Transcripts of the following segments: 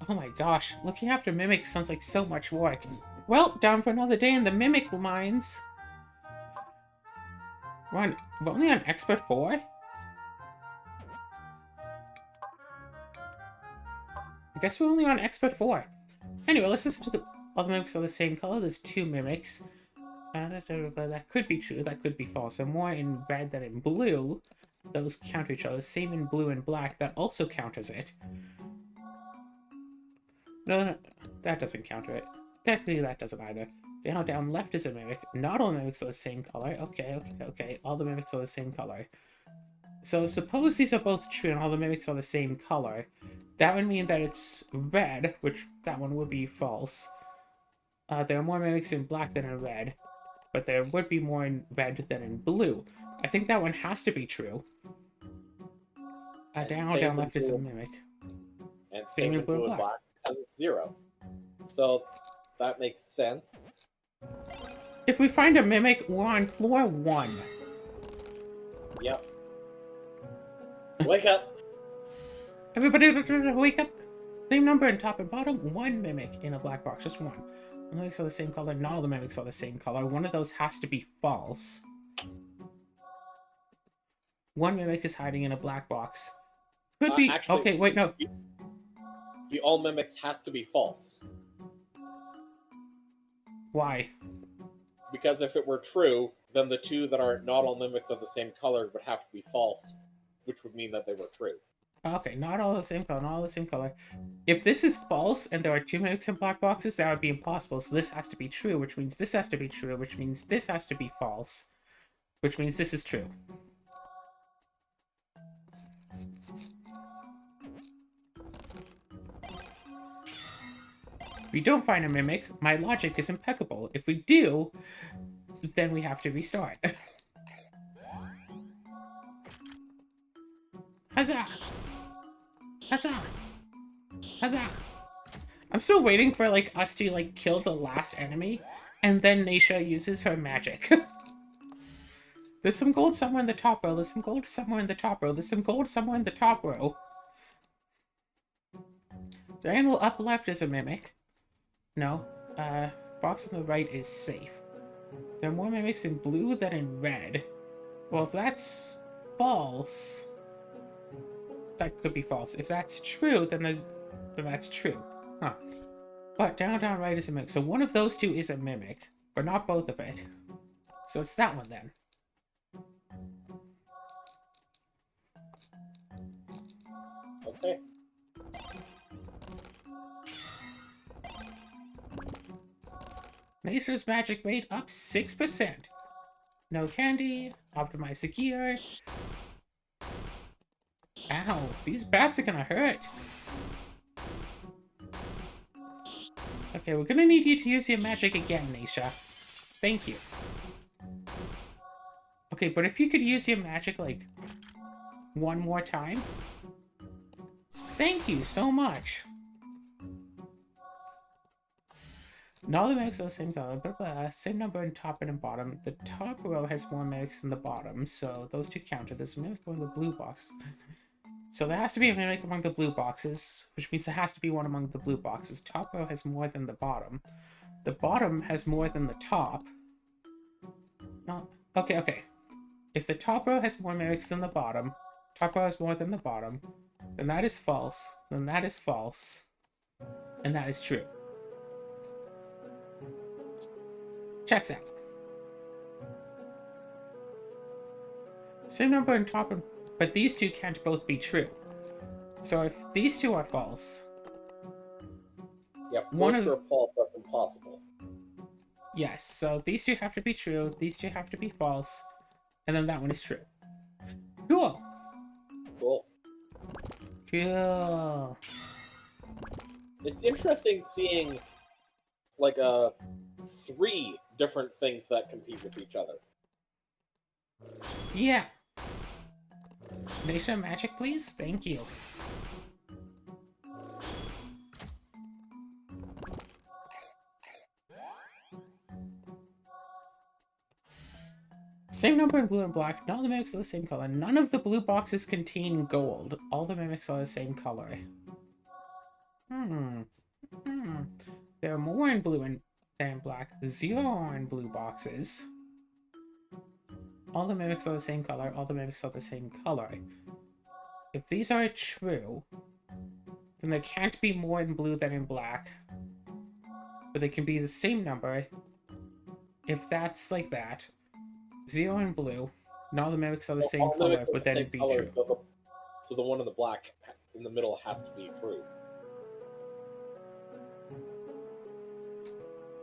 Oh my gosh, looking after mimics sounds like so much work. Well, down for another day in the mimic mines. We're only on Expert 4? I guess we're only on Expert 4. Anyway, let's listen to all the mimics are the same color. There's 2 mimics. That could be true, that could be false. They're more in red than in blue. Those counter each other. Same in blue and black, that also counters it. No, that doesn't counter it. Technically, that doesn't either. Down left is a mimic. Not all mimics are the same color. Okay. All the mimics are the same color. So suppose these are both true and all the mimics are the same color. That would mean that it's red, which that one would be false. There are more mimics in black than in red, but there would be more in red than in blue. I think that one has to be true. Down left is a mimic. And same in blue and black, because it's 0. So that makes sense. If we find a mimic, we're on floor 1. Yep. Wake up! Everybody wake up! Same number in top and bottom, 1 mimic in a black box, just 1. The mimics are the same color, not all the mimics are the same color. One of those has to be false. 1 mimic is hiding in a black box. Could be... Actually, okay, wait, no. The all mimics has to be false. Why? Because if it were true, then the 2 that are not all mimics of the same color would have to be false, which would mean that they were true. Okay, not all the same color, not all the same color. If this is false and there are 2 mimics in black boxes, that would be impossible. So this has to be true, which means this has to be true, which means this has to be false, which means this is true. If we don't find a mimic, my logic is impeccable. If we do, then we have to restart. Huzzah! Huzzah! Huzzah! I'm still waiting for, like, us to, like, kill the last enemy, and then Naisha uses her magic. There's some gold somewhere in the top row, there's some gold somewhere in the top row, there's some gold somewhere in the top row. Diagonal up left is a mimic. No. Box on the right is safe. There are more mimics in blue than in red. Well, if that's false... That could be false. If that's true, then that's true. Huh. But down right is a mimic. So one of those 2 is a mimic, but not both of it. So it's that one then. Okay. Naisha's magic rate up 6%. No candy. Optimize the gear. Ow, these bats are gonna hurt. Okay, we're gonna need you to use your magic again, Naisha. Thank you. Okay, but if you could use your magic, like, 1 more time. Thank you so much. Not all the mimics are the same color, but same number in top and in bottom. The top row has more mimics than the bottom, so those 2 counter. There's a mimic in the blue box. So there has to be a mimic among the blue boxes, which means there has to be one among the blue boxes. Top row has more than the bottom. The bottom has more than the top. No, okay. If the top row has more mimics than the bottom, top row has more than the bottom, then that is false, then that is false, and that is true. Checks out. Same number in top and... But these 2 can't both be true. So if these 2 are false... Yeah, if both are false, that's impossible. Yes, so these 2 have to be true, these 2 have to be false, and then that one is true. Cool! Cool. Cool. It's interesting seeing, like, 3 different things that compete with each other. Yeah. Naisha, magic, please? Thank you. Same number in blue and black. Not all the mimics are the same color. None of the blue boxes contain gold. All the mimics are the same color. Hmm. Hmm. There are more in blue than in black. 0 are in blue boxes. All the mimics are the same color. All the mimics are the same color. If these are true, then there can't be more in blue than in black. But they can be the same number. If that's like that, 0 in blue, and all the mimics are the So same all mimics color, are would the then same be color, true. so the one in the black in the middle has to be true.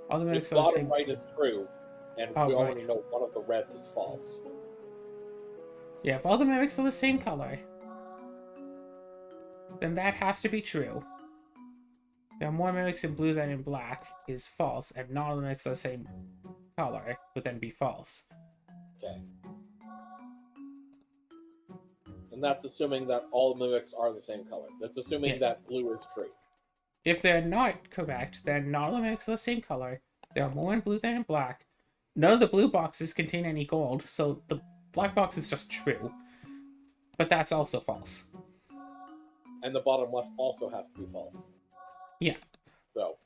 All the If mimics are the bottom same. right is true, and Oh, we right. already know one of the reds is false. Yeah, if all the mimics are the same color, then that has to be true. There are more mimics in blue than in black is false, and not all the mimics are the same color would then be false. Okay. And that's assuming that all mimics are the same color. That's assuming Yeah. that blue is true. If they're not correct, then not all the mimics are the same color. There are more in blue than in black. None of the blue boxes contain any gold, so the black box is just true. But that's also false. And the bottom left also has to be false. Yeah.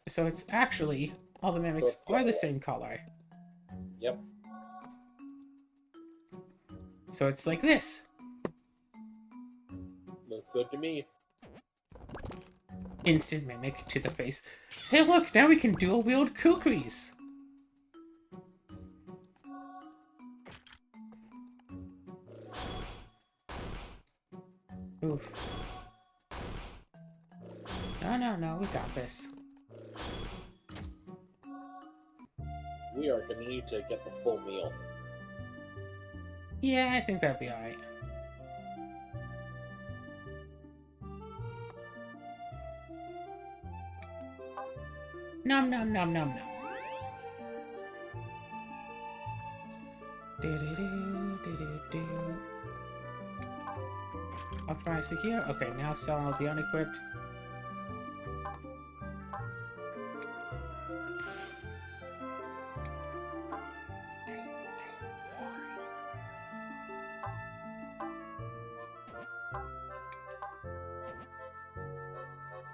So it's actually all the mimics it's the are other the way. same color. Yep. So it's like this. Looks good to me. Instant mimic to the face. Hey look, now we can dual wield kukris. Oof. No, we got this. We are going to need to get the full meal. Yeah, I think that'd be alright. Nom nom nom nom nom. Do. Optimize to here. Okay, now sell all the unequipped.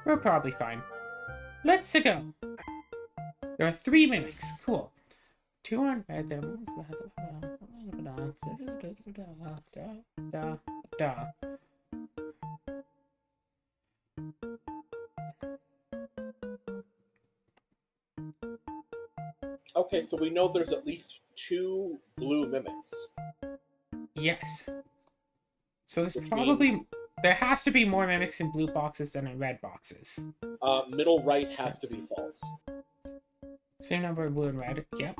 We're probably fine. Let's go. There are 3 mimics. Cool. 2 on red. Da. Okay, so we know there's at least 2 blue mimics. Yes. So there's Which probably... There has to be more mimics in blue boxes than in red boxes. Middle right has to be false. Same number in blue and red. Yep.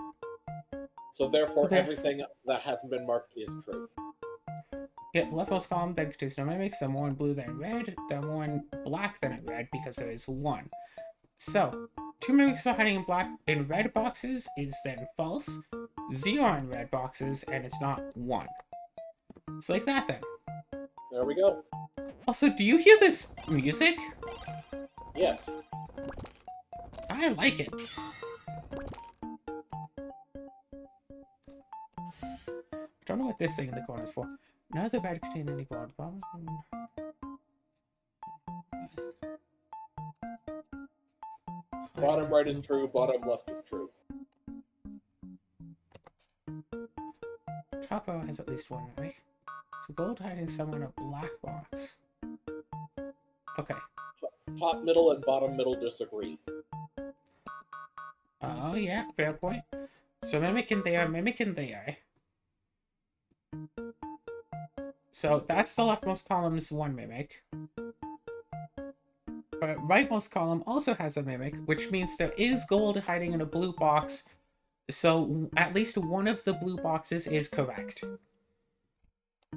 So therefore, Okay. everything that hasn't been marked is true. Yeah, leftmost column then contains no mimics. There are more in blue than in red. There are more in black than in red because there is 1. So, 2 mimics are hiding in red boxes is then false. 0 in red boxes, and it's not 1. It's like that then. There we go. Also, do you hear this music? Yes. I like it. I don't know what this thing in the corner is for. None of the red contain any gold. Bottom right is true, bottom left is true. Top row has at least 1 mimic. So gold hiding somewhere in a black box. Okay. Top middle and bottom middle disagree. Oh, yeah, fair point. So mimic in there, mimic in there. So that's the leftmost column's 1 mimic. But rightmost column also has a mimic, which means there is gold hiding in a blue box. So at least one of the blue boxes is correct.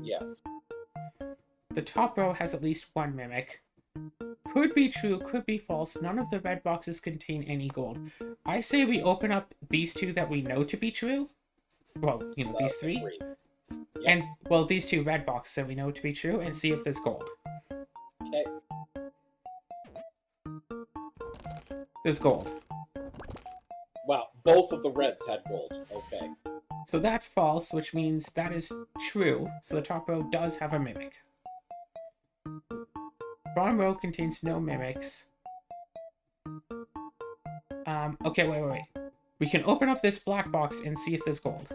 Yes. The top row has at least 1 mimic. Could be true, could be false. None of the red boxes contain any gold. I say we open up these 2 that we know to be true. Well, you know, these 3. Yep. And, well, these 2 red boxes that we know to be true, and see if there's gold. Okay. There's gold. Wow, both of the reds had gold. Okay. So that's false, which means that is true. So the top row does have a mimic. Bottom row contains no mimics. Okay, wait. We can open up this black box and see if there's gold.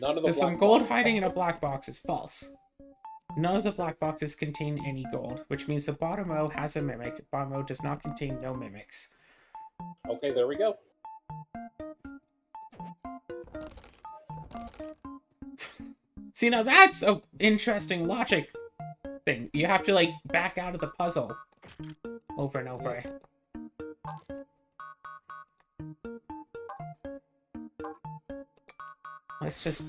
None of the There's some black gold boxes- hiding in a black box is false. None of the black boxes contain any gold, which means the bottom row has a mimic. Bottom row does not contain no mimics. Okay, there we go. See, now that's a interesting logic thing. You have to, like, back out of the puzzle over and over. Let's just...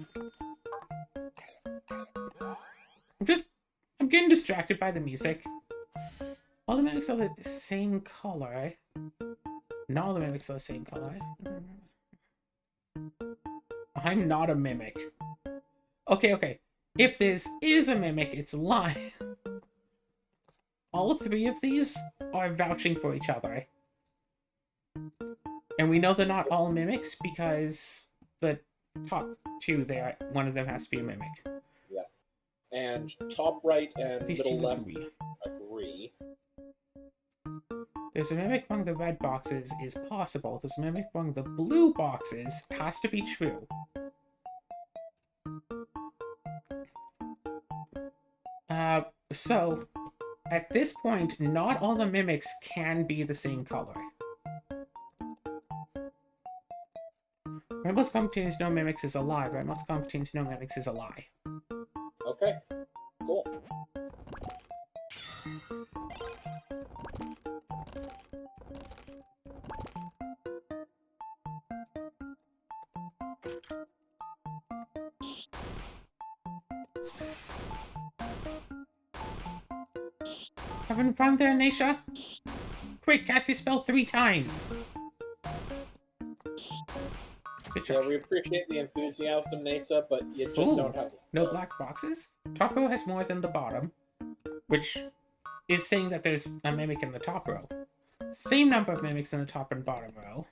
I'm getting distracted by the music. All the mimics are the same color. Not all the mimics are the same color. I'm not a mimic. Okay. If this is a mimic, it's lying. All three of these are vouching for each other. And we know they're not all mimics because the top two there, one of them has to be a mimic. Yeah. And top right and These middle two left agree. agree. There's a mimic among the red boxes is possible. There's a mimic among the blue boxes has to be true. So, at this point, not all the mimics can be the same color. Rainbow's Gum contains no mimics is a lie. Rainbow's Gum contains no mimics is a lie. Okay, cool. Having fun there, Naisha? Quick, cast your spell 3 times! Good Yeah, job. we appreciate the enthusiasm, Nasa, but you just Ooh, don't have the no skills. black boxes? Top row has more than the bottom, which is saying that there's a mimic in the top row. Same number of mimics in the top and bottom row.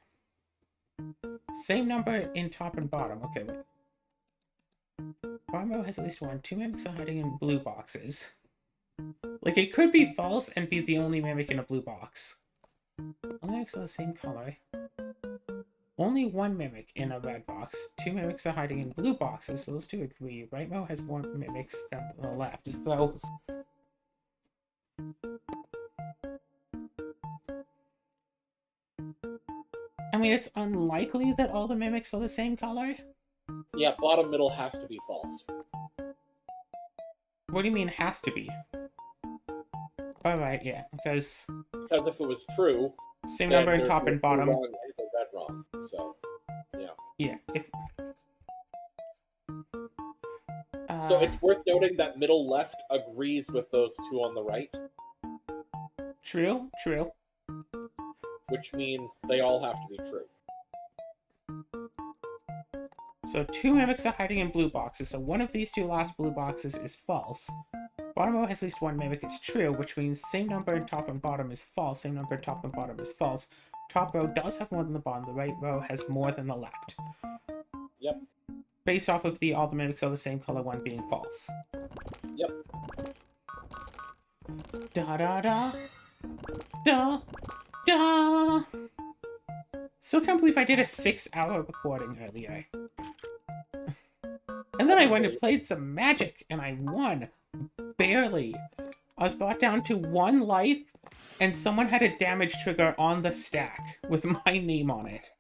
Same number in top and bottom. Okay, wait. Bottom row has at least one. 2 mimics are hiding in blue boxes. Like, it could be false and be the only mimic in a blue box. All mimics are the same color. Only 1 mimic in a red box. 2 mimics are hiding in blue boxes, so those two agree. Right row has more mimics than the left, so... I mean, it's unlikely that all the mimics are the same color. Yeah, bottom middle has to be false. What do you mean has to be? Alright, yeah, because Because if it was true, same then number in there's top no and blue bottom. wrong and the red wrong. So, Yeah, if... so it's worth noting that middle left agrees with those two on the right, True. which means they all have to be true. So 2 mimics are hiding in blue boxes, so one of these 2 last blue boxes is false. Bottom row has at least 1 mimic is true, which means same number in top and bottom is false, same number in top and bottom is false. Top row does have more than the bottom, the right row has more than the left. Yep. Based off of the all the mimics are the same color one being false. Yep. Da da da. Da da. Still can't believe I did a 6-hour recording earlier. And then I went and played some Magic, and I won. Barely. I was brought down to 1 life, and someone had a damage trigger on the stack with my name on it.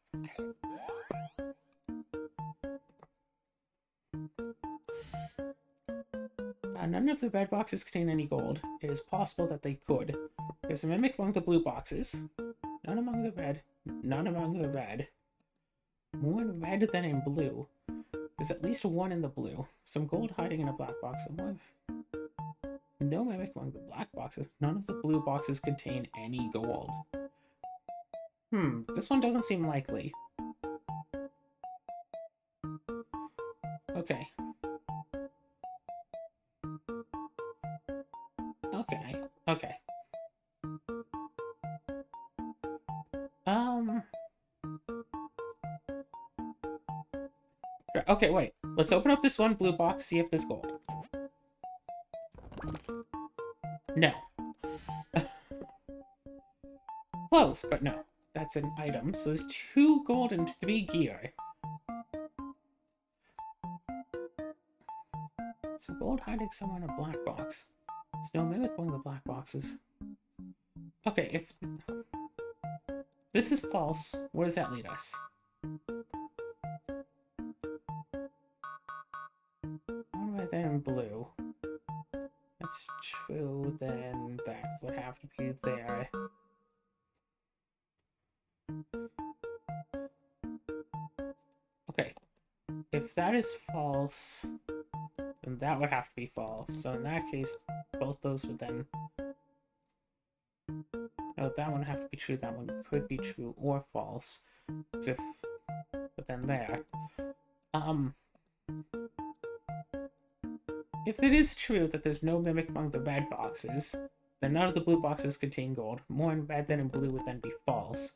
None of the red boxes contain any gold. It is possible that they could. There's a mimic among the blue boxes. None among the red. None among the red. More in red than in blue. There's at least 1 in the blue. Some gold hiding in a black box. No mimic among the black boxes. None of the blue boxes contain any gold. This one doesn't seem likely. Okay. Okay. Okay, wait. Let's open up this 1 blue box, see if there's gold. No. close, but no. That's an item. So there's 2 gold and 3 gear. So gold hiding somewhere in a black box. There's no mimic one of the black boxes. Okay, if this is false, where does that lead us? One right there in blue. That's true, then that would have to be there. Okay, if that is false, then that would have to be false. So in that case, both those would then... No, that one have to be true, that one could be true or false. As if... But then there. If it is true that there's no mimic among the red boxes, then none of the blue boxes contain gold. More in red than in blue would then be false.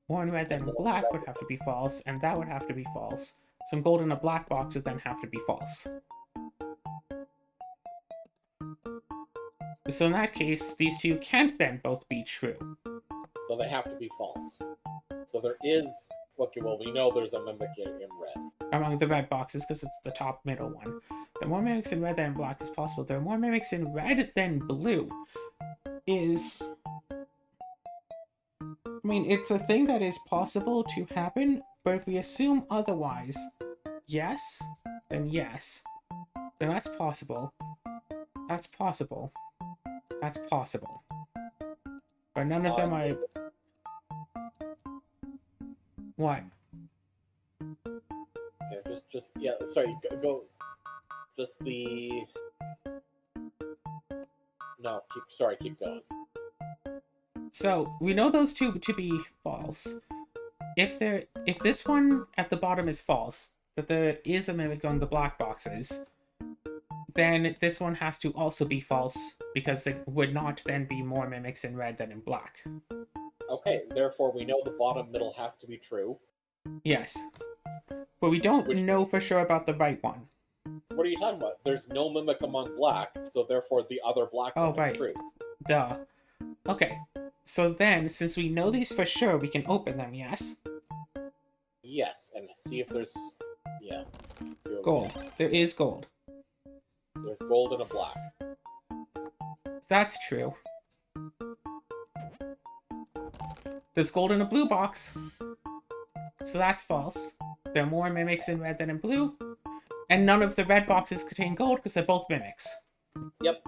More in red than in black would have to be false, and that would have to be false. Some gold in a black box would then have to be false. So in that case, these two can't then both be true. So they have to be false. So there is... Okay, well, we know there's a mimic in red. Among the red boxes, because it's the top middle one. The more mimics in red than in black is possible. There are more mimics in red than blue. Is... I mean, it's a thing that is possible to happen, but if we assume otherwise, yes, then yes. Then that's possible. That's possible. That's possible. But none of them are... What? Okay, yeah, sorry, go, just the... No, keep going. So, we know those two to be false. If this one at the bottom is false, that there is a mimic on the black boxes, then this one has to also be false, because there would not then be more mimics in red than in black. Okay, therefore we know the bottom middle has to be true. Yes. But we don't know for sure about the right one. What are you talking about? There's no mimic among black, so therefore the other black one right. is true. Duh. Okay. So then, since we know these for sure, we can open them, yes? Yes, and see if there's... Yeah. Gold. There is gold. There's gold and a black. That's true. There's gold in a blue box. So that's false. There are more mimics in red than in blue. And none of the red boxes contain gold because they're both mimics. Yep.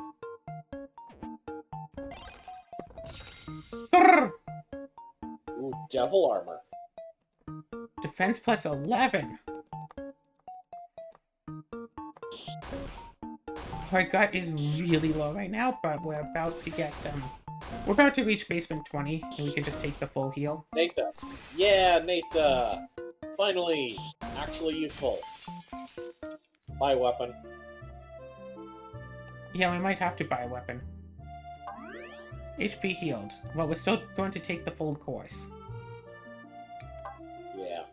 Grrr! Ooh, devil armor. Defense plus 11. Our gut is really low right now, but we're about to get, we're about to reach basement 20, and we can just take the full heal. Nasa. Yeah, Nasa! Finally! Actually useful. Buy a weapon. Yeah, we might have to buy a weapon. HP healed. Well, we're still going to take the full course. Yeah.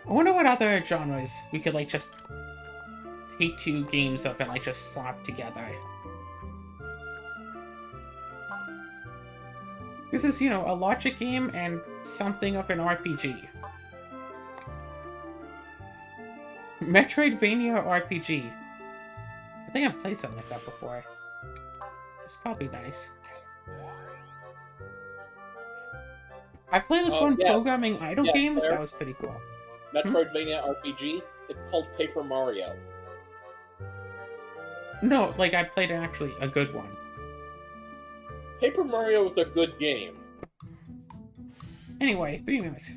I wonder what other genres we could, like, just take 2 games of and, like, just slap together. This is, you know, a logic game and something of an RPG. Metroidvania RPG. I think I've played something like that before. It's probably nice. I played this one programming idle game, that was pretty cool. Metroidvania RPG, it's called Paper Mario. No, like, I played actually a good one. Paper Mario is a good game. Anyway, 3 mimics.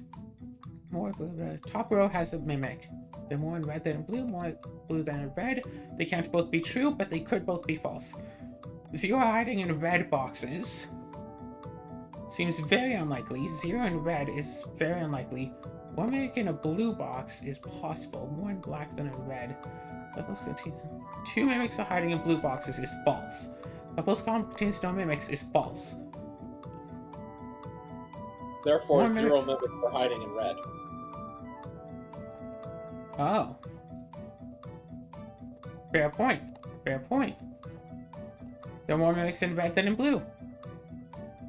More blue. The top row has a mimic. They're more in red than in blue, more blue than in red. They can't both be true, but they could both be false. 0 hiding in red boxes. Seems very unlikely. 0 in red is very unlikely. 1 mimic in a blue box is possible. More in black than in red. 2 mimics are hiding in blue boxes is false. A post column contains no mimics is false. Therefore, 0 mimics are hiding in red. Oh. Fair point. Fair point. There are more mimics in red than in blue.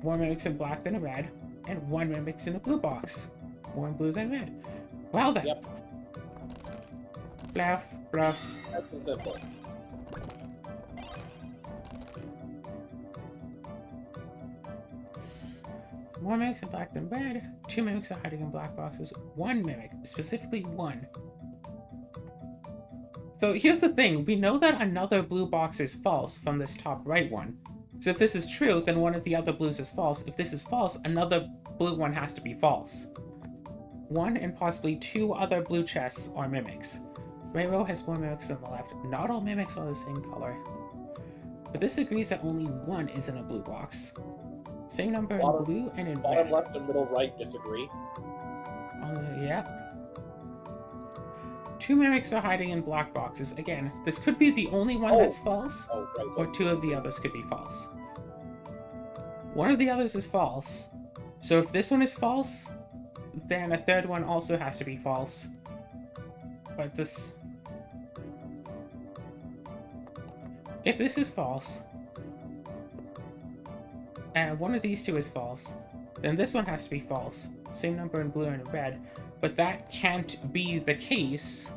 More mimics in black than in red, and 1 mimics in the blue box. More in blue than red. Well then. Yep. Bluff, bluff. That's the simple. More mimics in black than red. 2 mimics are hiding in black boxes. 1 mimic, specifically 1. So here's the thing. We know that another blue box is false from this top right one. So if this is true, then one of the other blues is false. If this is false, another blue one has to be false. 1 and possibly 2 other blue chests are mimics. Right row has more mimics than the left. Not all mimics are the same color. But this agrees that only 1 is in a blue box. Same number in blue and in Bottom red. left and middle right disagree. Yeah. 2 mimics are hiding in black boxes. Again, this could be the only one that's false, Oh, right. or 2 of the others could be false. One of the others is false. So if this one is false, then a third one also has to be false. But this... If this is false, and one of these 2 is false, then this one has to be false. Same number in blue and in red. But that can't be the case.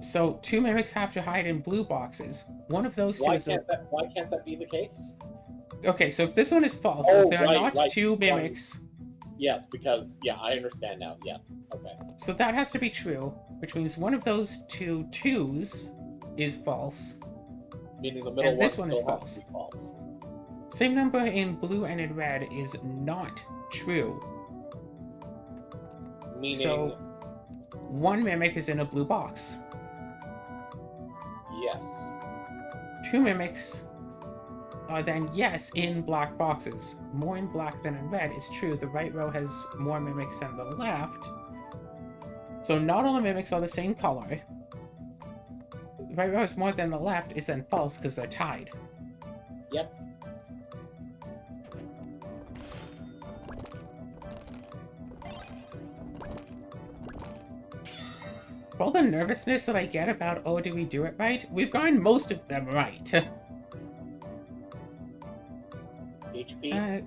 So 2 mimics have to hide in blue boxes. One of those 2 Why is... why can't that be the case? Okay, so if this one is false, Oh, if there right, are not right, 2 mimics... Yes, because, yeah, I understand now. Yeah, okay. So that has to be true, which means one of those 2 twos is false. Meaning the middle And this one one is still has to false. be false. Same number in blue and in red is not true. Meaning, So 1 mimic is in a blue box. yes. 2 mimics are then, yes, in black boxes. More in black than in red is true. The right row has more mimics than the left. So not all the mimics are the same color. The right row has more than the left is then false because they're tied. Yep. All the nervousness that I get about, oh, do we do it right? We've gotten most of them right. HP?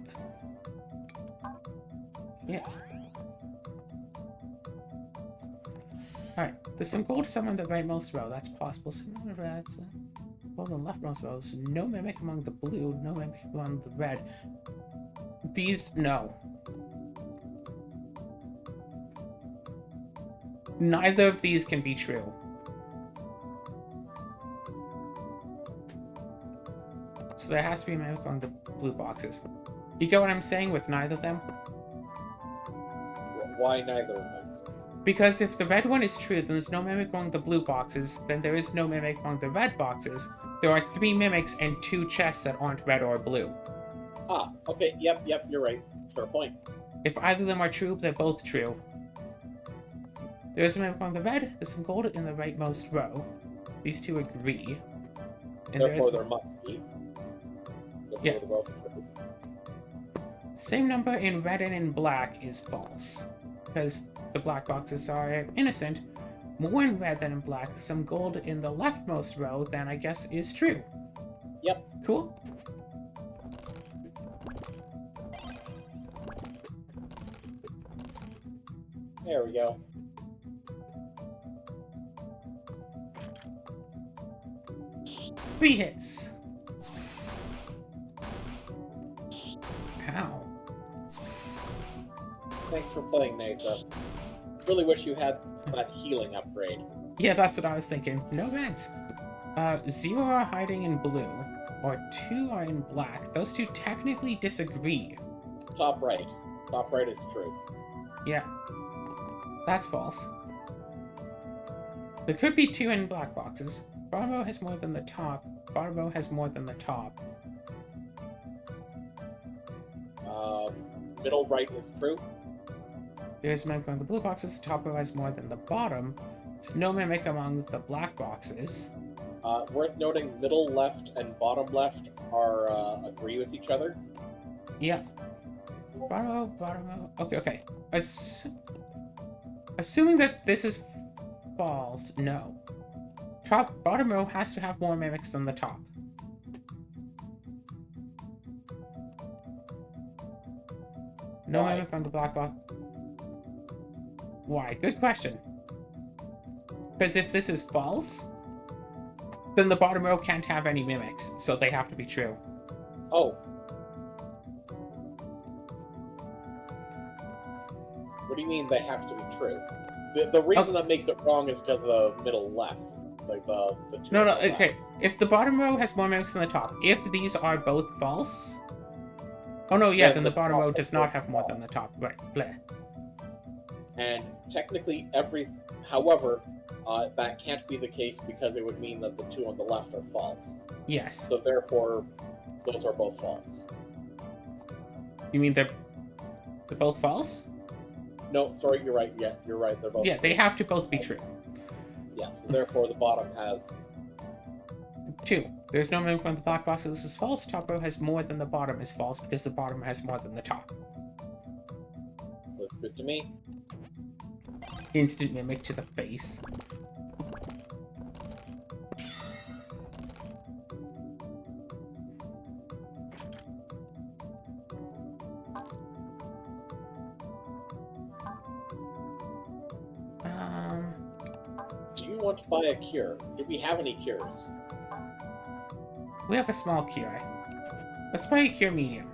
Yeah. Alright, there's some gold somewhere in the rightmost row. That's possible. Some of that's well, the leftmost row. There's no mimic among the blue, no mimic among the red. These, no. Neither of these can be true. So there has to be a mimic among the blue boxes. You get what I'm saying with neither of them? Why neither of them? Because if the red one is true, then there's no mimic among the blue boxes, then there is no mimic among the red boxes. There are 3 mimics and 2 chests that aren't red or blue. Ah, okay, yep, you're right. Fair point. If either of them are true, they're both true. There's a mimic among the red, there's some gold in the rightmost row. These 2 agree. And Therefore, there must be. Therefore, Yeah. they're both true. Same number in red and in black is false. Because the black boxes are innocent. More in red than in black. Some gold in the leftmost row, then I guess is true. Yep. Cool. There we go. Three hits. Ow. Thanks for playing, Nasa. Really wish you had that healing upgrade. Yeah, that's what I was thinking. No reds. 0 are hiding in blue, or 2 are in black. Those 2 technically disagree. Top right. Top right is true. Yeah. That's false. There could be 2 in black boxes. Bottom row has more than the top. Bottom row has more than the top. Middle right is true. There's a mimic among the blue boxes. The top row has more than the bottom. There's no mimic among the black boxes. Worth noting, middle left and bottom left are agree with each other. Yeah. Bottom row. Okay. Assuming that this is false, no. bottom row has to have more mimics than the top. No Why? mimic on the black box. Why? Good question. Because if this is false, then the bottom row can't have any mimics, so they have to be true. Oh. What do you mean they have to be true? The reason that makes it wrong is because of the middle left. Like the two. No, on the okay. left. If the bottom row has more mimics than the top, if these are both false... Oh no, yeah, then the bottom row does not have more than the top. Right, bleh. And technically however, that can't be the case because it would mean that the two on the left are false. Yes. So therefore, those are both false. You mean they're both false? No, sorry, you're right. Yeah, you're right. They're both Yeah, true. they have to both be true. Yes, so therefore the bottom has... 2. There's no mimic on the black box, so this is false. Top row has more than the bottom is false because the bottom has more than the top. Looks good to me. Instant mimic to the face. Do you want to buy a cure? Do we have any cures? We have a small cure. Let's buy a cure medium.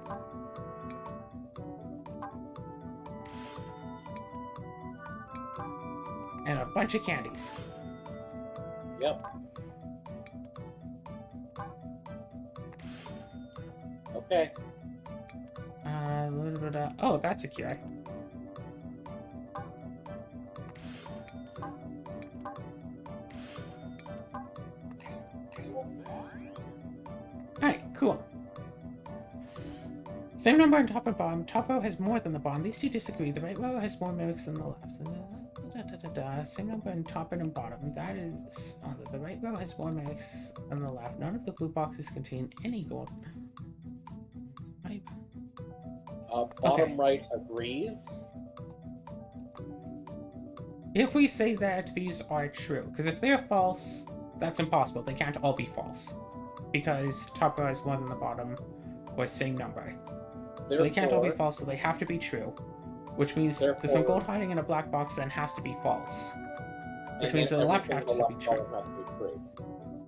And a bunch of candies. Yep. Okay. A little bit of... Oh, that's a cure. Alright, cool. Same number on top and bottom. Top row has more than the bottom. These two disagree. The right row has more mimics than the left. Same number on top and bottom. That is... the right row has more mimics than the left. None of the blue boxes contain any gold. Right. Bottom right agrees. If we say that these are true, because if they're false, that's impossible. They can't all be false. Because top row has more than the bottom, or same number. So they can't all be false, so they have to be true. Which means there's some gold hiding in a black box that has to be false. Which means the left has to be true.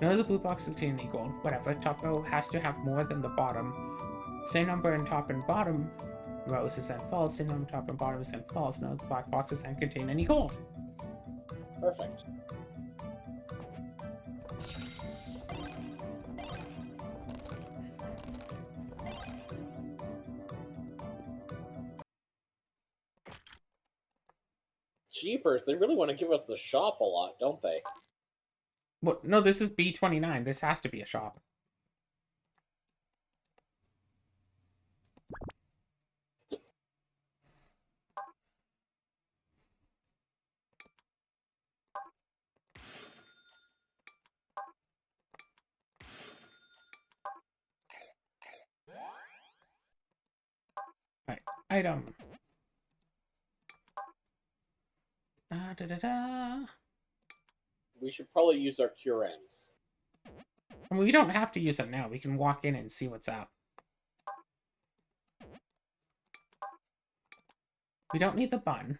None of the blue boxes contain any gold. Whatever. Top row has to have more than the bottom. Same number in top and bottom rows is then false. Same number in top and bottom is then false. None of the black boxes then contain any gold. Perfect. Jeepers, they really want to give us the shop a lot, don't they? Well, no, this is B29. This has to be a shop. Alright, item. We should probably use our cure ends. I mean, we don't have to use them now. We can walk in and see what's up. We don't need the bun.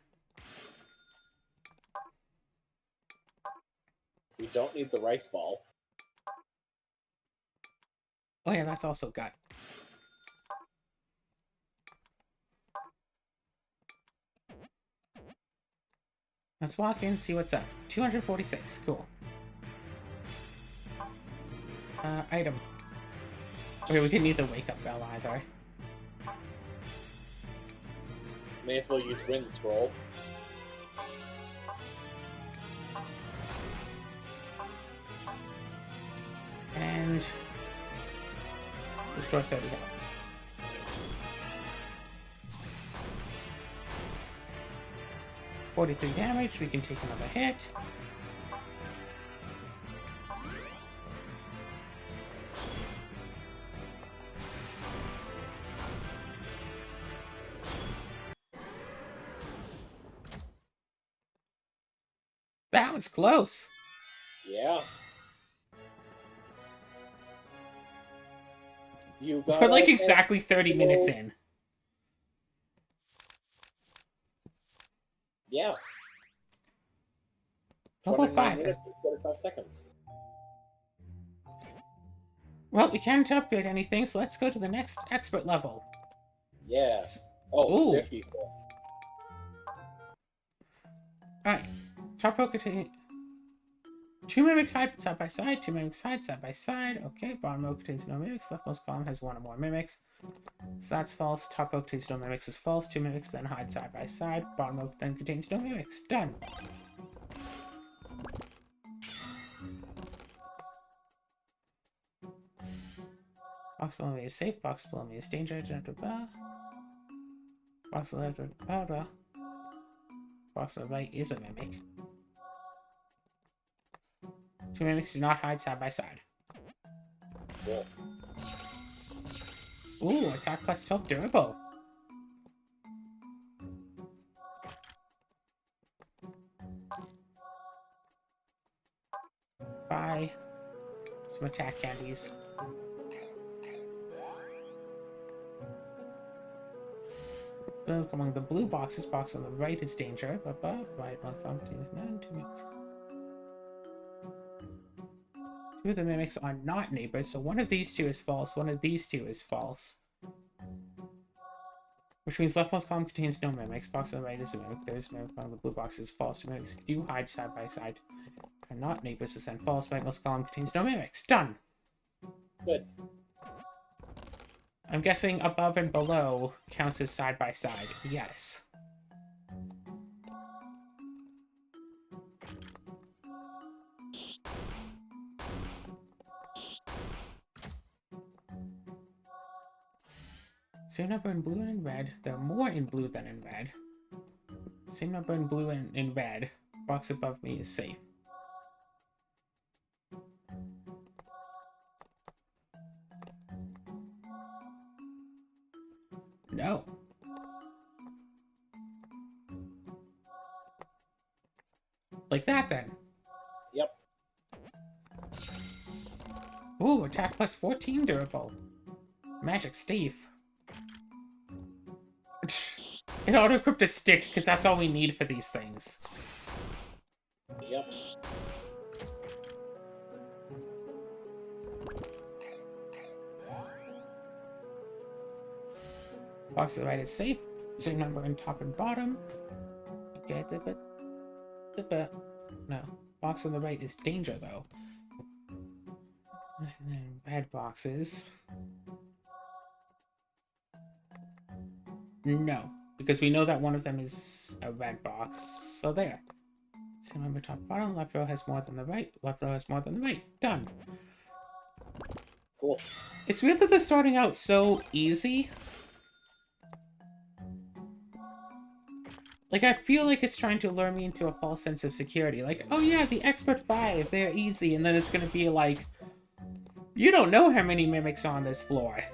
We don't need the rice ball. Oh yeah, that's also gut. Let's walk in and see what's up. 246, cool. Item. Okay, we didn't need the wake up bell either. May as well use wind scroll. And restore 30 health. $43 damage, we can take another hit. That was close. Yeah. You got We're like exactly 30 minutes in. Yeah. Level 29 5. minutes and 45 seconds. Well, we can't upgrade anything, so let's go to the next expert level. Yeah. Oh, Ooh. 56. Alright. Top row contains 2 mimics side by side, 2 mimics side by side. Okay, bottom row contains no mimics, leftmost column has 1 or more mimics. So that's false. Top row contains no mimics is false. 2 mimics then hide side by side. Bottom row then contains no mimics. Done. Box below me is safe. Box below me is danger. Box to the left, blah blah. Box to the right is a mimic. 2 mimics do not hide side by side. Cool. Ooh, attack plus 12 durable. Buy some attack candies. Look among the blue boxes. Box on the right is danger. Right, one fountain, 9, 2 mimics. 2 of the mimics are not neighbors, so one of these 2 is false, one of these 2 is false. Which means leftmost column contains no mimics. Box on the right is a mimic. There is a mimic. One of the blue boxes is false. 2 mimics do hide side by side. Are not neighbors, is then false. Rightmost column contains no mimics. Done. Good. I'm guessing above and below counts as side by side. Yes. Same number in blue and in red. There are more in blue than in red. Same number in blue and in red. Box above me is safe. No. Like that, then. Yep. Ooh, attack plus 14 durable. Magic Steve. It auto-equipped a stick, because that's all we need for these things. Yep. Box to the right is safe. Same number in top and bottom. Okay, no. Box on the right is danger, though. And then red boxes. No, because we know that one of them is a red box. So there. Same number top bottom. Left row has more than the right. Left row has more than the right. Done. Cool. It's weird that they're starting out so easy. Like, I feel like it's trying to lure me into a false sense of security. Like, oh yeah, the Expert 5, they're easy. And then it's going to be like, you don't know how many mimics are on this floor.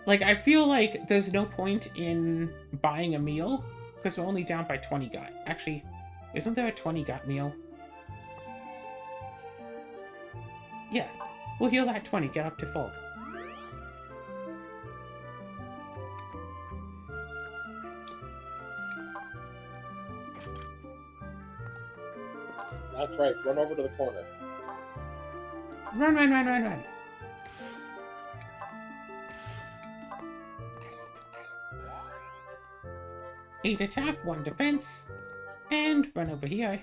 Like, I feel like there's no point in buying a meal, because we're only down by 20 gut. Actually, isn't there a 20 gut meal? Yeah, we'll heal that 20, get up to full. That's right. Run over to the corner. Run, run, run, run, run. Eight attack, 1 defense, and run over here.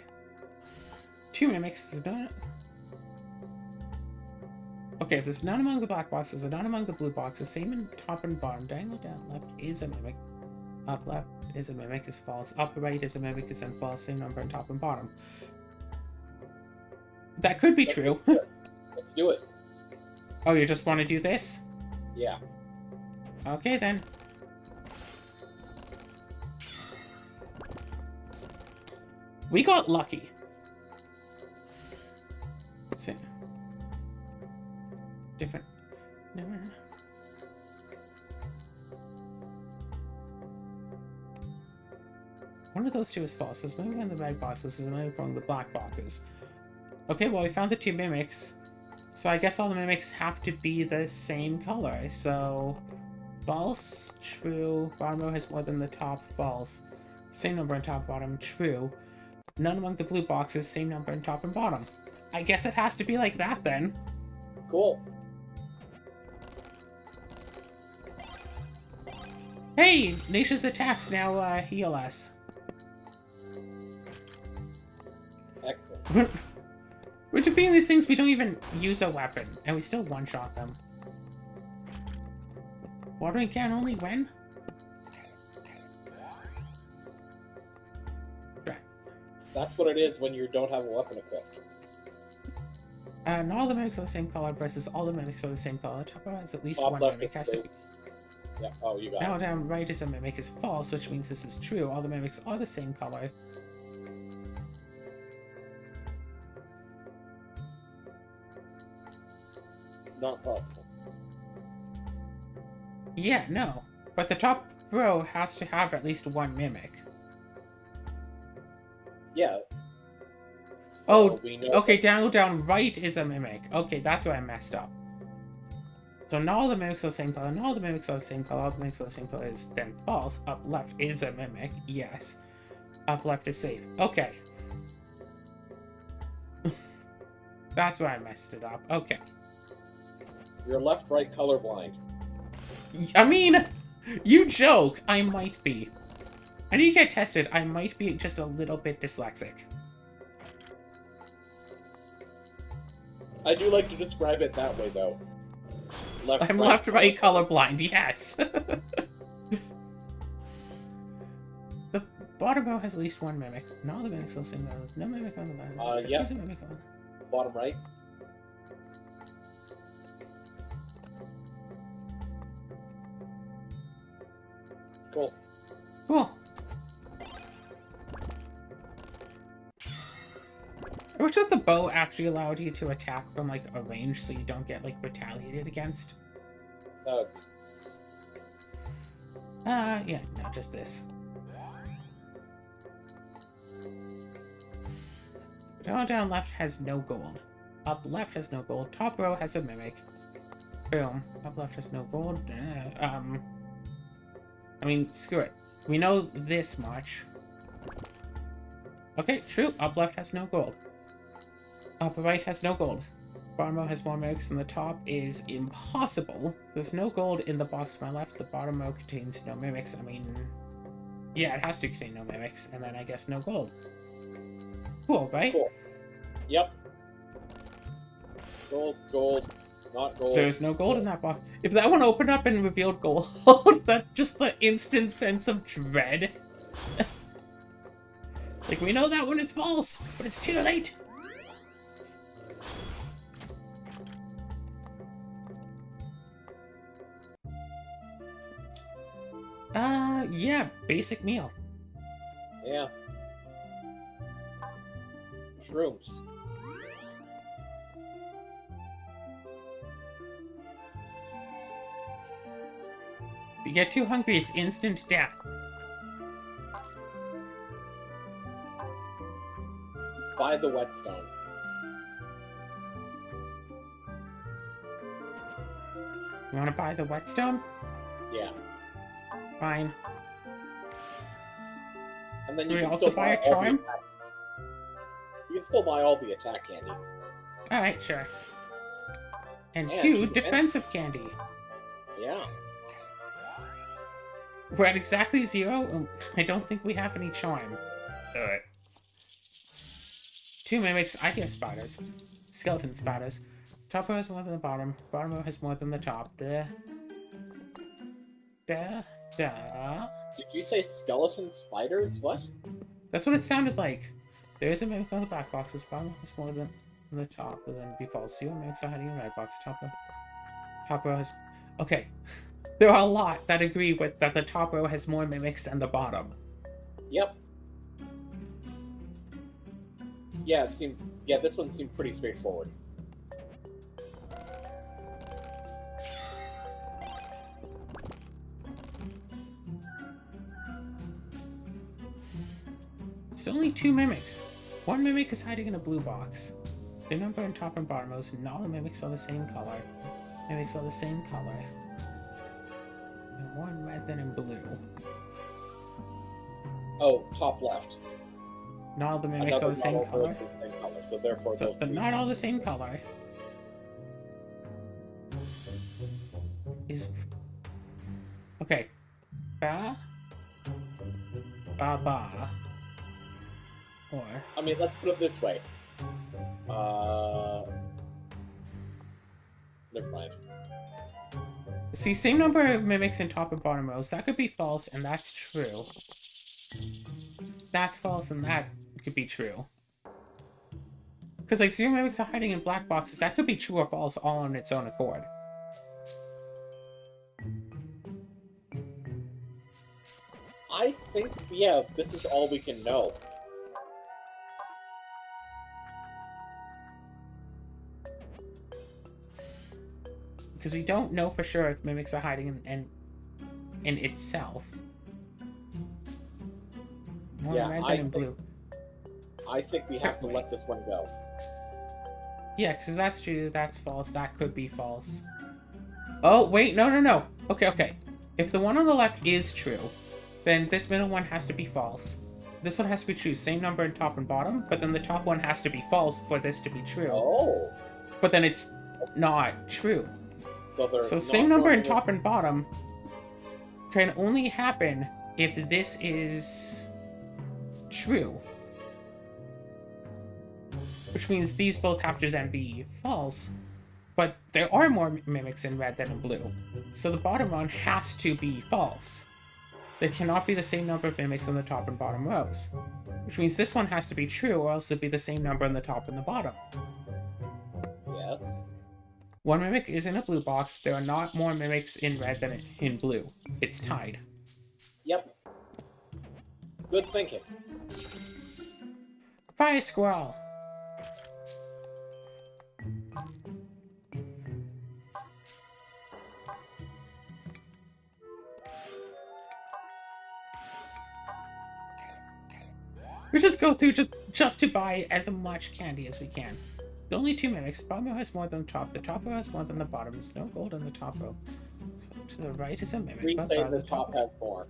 2 mimics. There's none. Okay, if there's none among the black boxes, there's none among the blue boxes. Same in top and bottom. Diagonal down left is a mimic. Up left is a mimic, is false. Up right is a mimic, is then false. Same number in top and bottom. That could be true. Let's do it. Oh, you just want to do this? Yeah. Okay, then. We got lucky. See. Different. No. One of those 2 is false. There's maybe one of the red boxes. There's maybe one of the black boxes. Okay, well, we found the 2 mimics. So I guess all the mimics have to be the same color. So false, true. Bottom row has more than the top, false. Same number in top, bottom, true. None among the blue boxes, same number in top and bottom. I guess it has to be like that then. Cool. Hey, Naisha's attacks now heal us. Excellent. We're defeating these things, we don't even use a weapon, and we still one-shot them. Watering can only when? Right. That's what it is when you don't have a weapon equipped. Not all the mimics are the same color versus all the mimics are the same color. Top row has at least Top one left mimic. is Has to the be. Yeah. Oh, you got Now it. down right is a mimic is false, which means this is true. All the mimics are the same color. Not possible. Yeah, no. But the top row has to have at least one mimic. Yeah. Oh, we know okay, down right is a mimic. Okay, that's where I messed up. So not all the mimics are the same color, not all the mimics are the same color, all the mimics are the same color is then false. Up left is a mimic, yes. Up left is safe. Okay. That's where I messed it up. Okay. You're left-right colorblind. I mean, you joke. I might be. I need to get tested. I might be just a little bit dyslexic. I do like to describe it that way, though. I'm left-right colorblind, yes. The bottom row has at least one mimic. Not all the mimics are the same colors. No mimic on the bottom. Yeah. There's a mimic on. Bottom right. Cool. Cool. I wish that the bow actually allowed you to attack from, like, a range so you don't get, like, retaliated against. Yeah, no, just this. Down left has no gold. Up left has no gold. Top row has a mimic. Boom. Up left has no gold. I mean, screw it. We know this much. Okay, true. Up left has no gold. Up right has no gold. Bottom row has more mimics than the top is impossible. There's no gold in the box to my left. The bottom row contains no mimics. I mean, yeah, it has to contain no mimics. And then I guess no gold. Cool, right? Cool. Yep. Gold, gold, not gold. There's no gold in that box. If that one opened up and revealed gold, that just the instant sense of dread. Like, we know that one is false, but it's too late. Yeah, basic meal. Yeah. Shrooms. If you get too hungry, it's instant death. Buy the whetstone. You want to buy the whetstone? Yeah. Fine. And then Should you we can also still buy a all the charm? attack- You can still buy all the attack candy. Alright, sure. And Yeah, 2 2 defensive candy. Yeah. We're at exactly 0. I don't think we have any charm. Alright. 2 mimics. I hear spiders. Skeleton spiders. Top row has more than the bottom. Bottom row has more than the top. Duh. Did you say skeleton spiders? What? That's what it sounded like. There is a mimic on the back boxes. Bottom row has more than the top, but then be false. 0 mimics are hiding in the right box. Top row has... Okay. There are a lot that agree with that the top row has more mimics than the bottom. Yep. Yeah, it seemed. Yeah, this one seemed pretty straightforward. It's only 2 mimics. 1 mimic is hiding in a blue box. The number in top and bottom rows, and all the mimics are the same color. Mimics are the same color. And more in red than in blue. Oh, top left. Not all the mimics are the same color. So therefore, So those they're three. not all the same color. Is okay. Ba. Ba ba. Or I mean, let's put it this way. Never mind. see, same number of mimics in top and bottom rows. That could be false, and that's true. That's false, and that could be true. Because, like, 0 mimics are hiding in black boxes. That could be true or false all on its own accord. I think, yeah, this is all we can know. Because we don't know for sure if mimics are hiding in itself. More Yeah, red I than in think- blue. I think we have to let this one go. Yeah, because if that's true, that's false. That could be false. Oh, wait, no. Okay. If the one on the left is true, then this middle one has to be false. This one has to be true. Same number in top and bottom, but then the top one has to be false for this to be true. Oh. But then it's not true. So there's So not same number in one top and bottom can only happen if this is true. Which means these both have to then be false. But there are more mimics in red than in blue. So the bottom one has to be false. There cannot be the same number of mimics on the top and bottom rows. Which means this one has to be true, or else it'd be the same number on the top and the bottom. Yes. One mimic is in a blue box. There are not more mimics in red than in blue. It's tied. Yep. Good thinking. Fire squirrel! We just go through just to buy as much candy as we can. There's only 2 mimics. Bottom row has more than the top. The top row has more than the bottom. There's no gold on the top row. So to the right is a mimic. We but say by the top has more.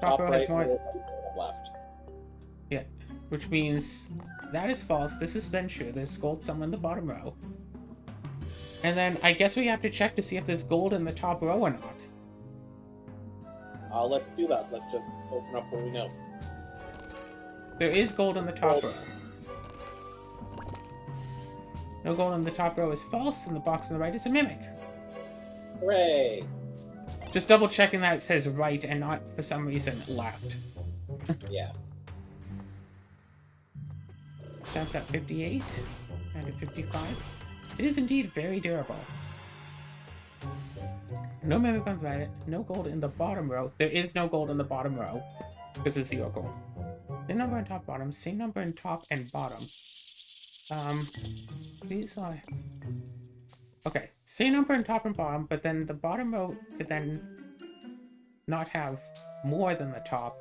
Top row has more. middle, left. Yeah, which means that is false. This is then true. There's gold somewhere in the bottom row. And then I guess we have to check to see if there's gold in the top row or not. Let's do that. Let's just open up what we know. There is gold in the top row. No gold in the top row is false, and the box on the right is a mimic. Hooray! Just double checking that it says right and not, for some reason, left. Yeah. Stamps at 58 and at 55. It is indeed very durable. No mimic on the right, no gold in the bottom row. There is no gold in the bottom row because it's 0 gold. Same number in top bottom, same number in top and bottom. These are... Okay, same number in top and bottom, but then the bottom row could then not have more than the top.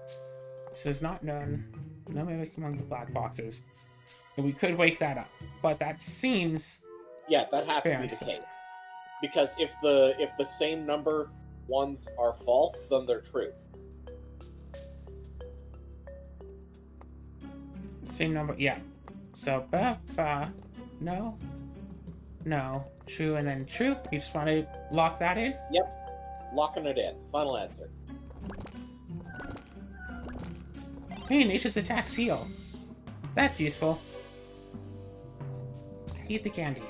So there's not none. No mimic among the black boxes. And we could wake that up. But that seems... Yeah, that has to Fair, be the so- case. Because if the same number ones are false, then they're true. Same number, yeah. So, no, true, and then true. You just want to lock that in? Yep. Locking it in. Final answer. Hey, nature's attacks heal. That's useful. Eat the candy.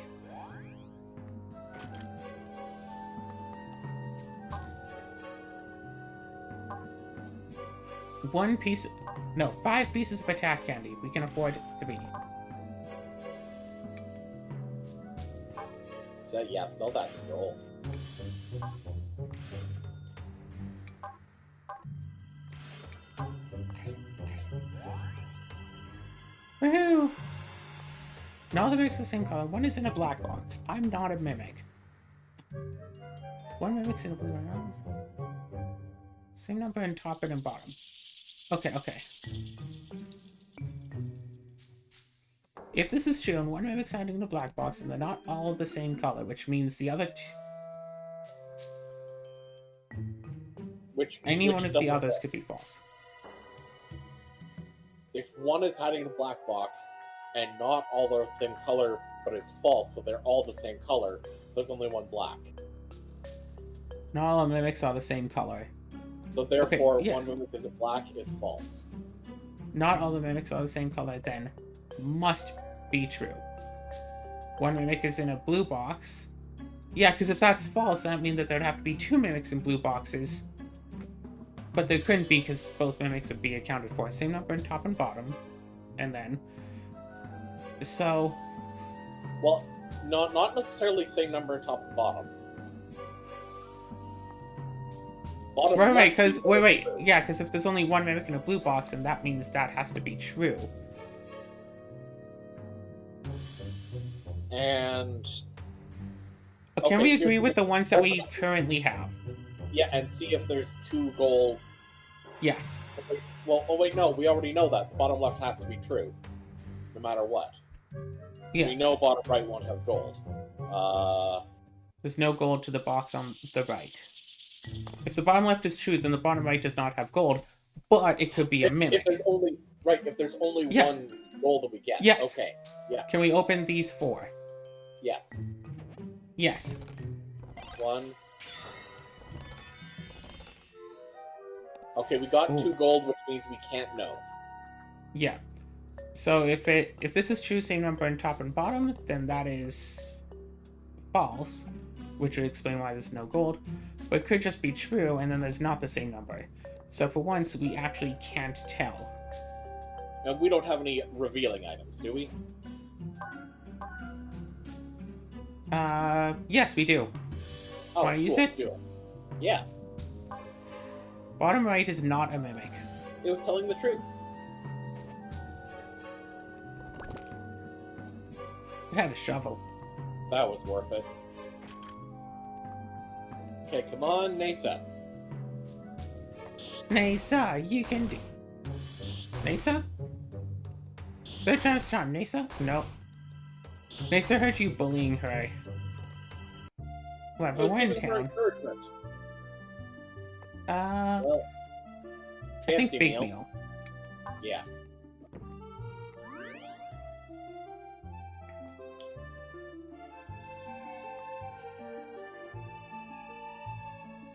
One piece... No, 5 pieces of attack candy. We can afford 3. So yeah, sell that scroll. Woohoo! Now the mimics the same color. One is in a black box. I'm not a mimic. One mimic's in a blue one. Same number in top and in bottom. Okay. If this is true and one mimic's hiding in the black box, and they're not all the same color, which means the other two... Any one of the others could be false. If one is hiding in a black box and not all the same color, but is false, so they're all the same color, there's only one black. Not all mimics are the same color. So therefore, Okay, yeah. one mimic is a black is false. Not all the mimics are the same color, then must be true. One mimic is in a blue box. Yeah, because if that's false, that means that there'd have to be two mimics in blue boxes. But there couldn't be, because both mimics would be accounted for. Same number in top and bottom. And then... So... Well, not necessarily same number in top and bottom. Bottom Right, left because... is Wait. true. Yeah, because if there's only one mimic in a blue box, then that means that has to be true. And... Can Okay, we here's agree the- with the ones that we currently have? Yeah, and see if there's two gold... Yes. Well, oh wait, no, we already know that. The bottom left has to be true. No matter what. So Yeah. we know bottom right won't have gold. There's no gold to the box on the right. If the bottom left is true, then the bottom right does not have gold, but it could be a mimic. If there's only... Right, if there's only Yes. one gold that we get. Yes. Okay, Can we open these four? yes. Yes. One. Okay, we got Ooh. 2 gold, which means we can't know. Yeah. So if this is true, same number in top and bottom, then that is false, which would explain why there's no gold. But it could just be true, and then there's not the same number. So for once, we actually can't tell. And we don't have any revealing items, do we? Yes, we do. Oh, Wanna use cool, it? do it. Yeah, Bottom right is not a mimic. it was telling the truth. It had a shovel. That was worth it. Okay, come on, Nasa. Nasa, you can do... Nasa? Third time's charm, Nasa? No. Nasa heard you bullying her. I Whoever was went giving her town. encouragement. I Well, think fancy Big meal. Meal. Yeah.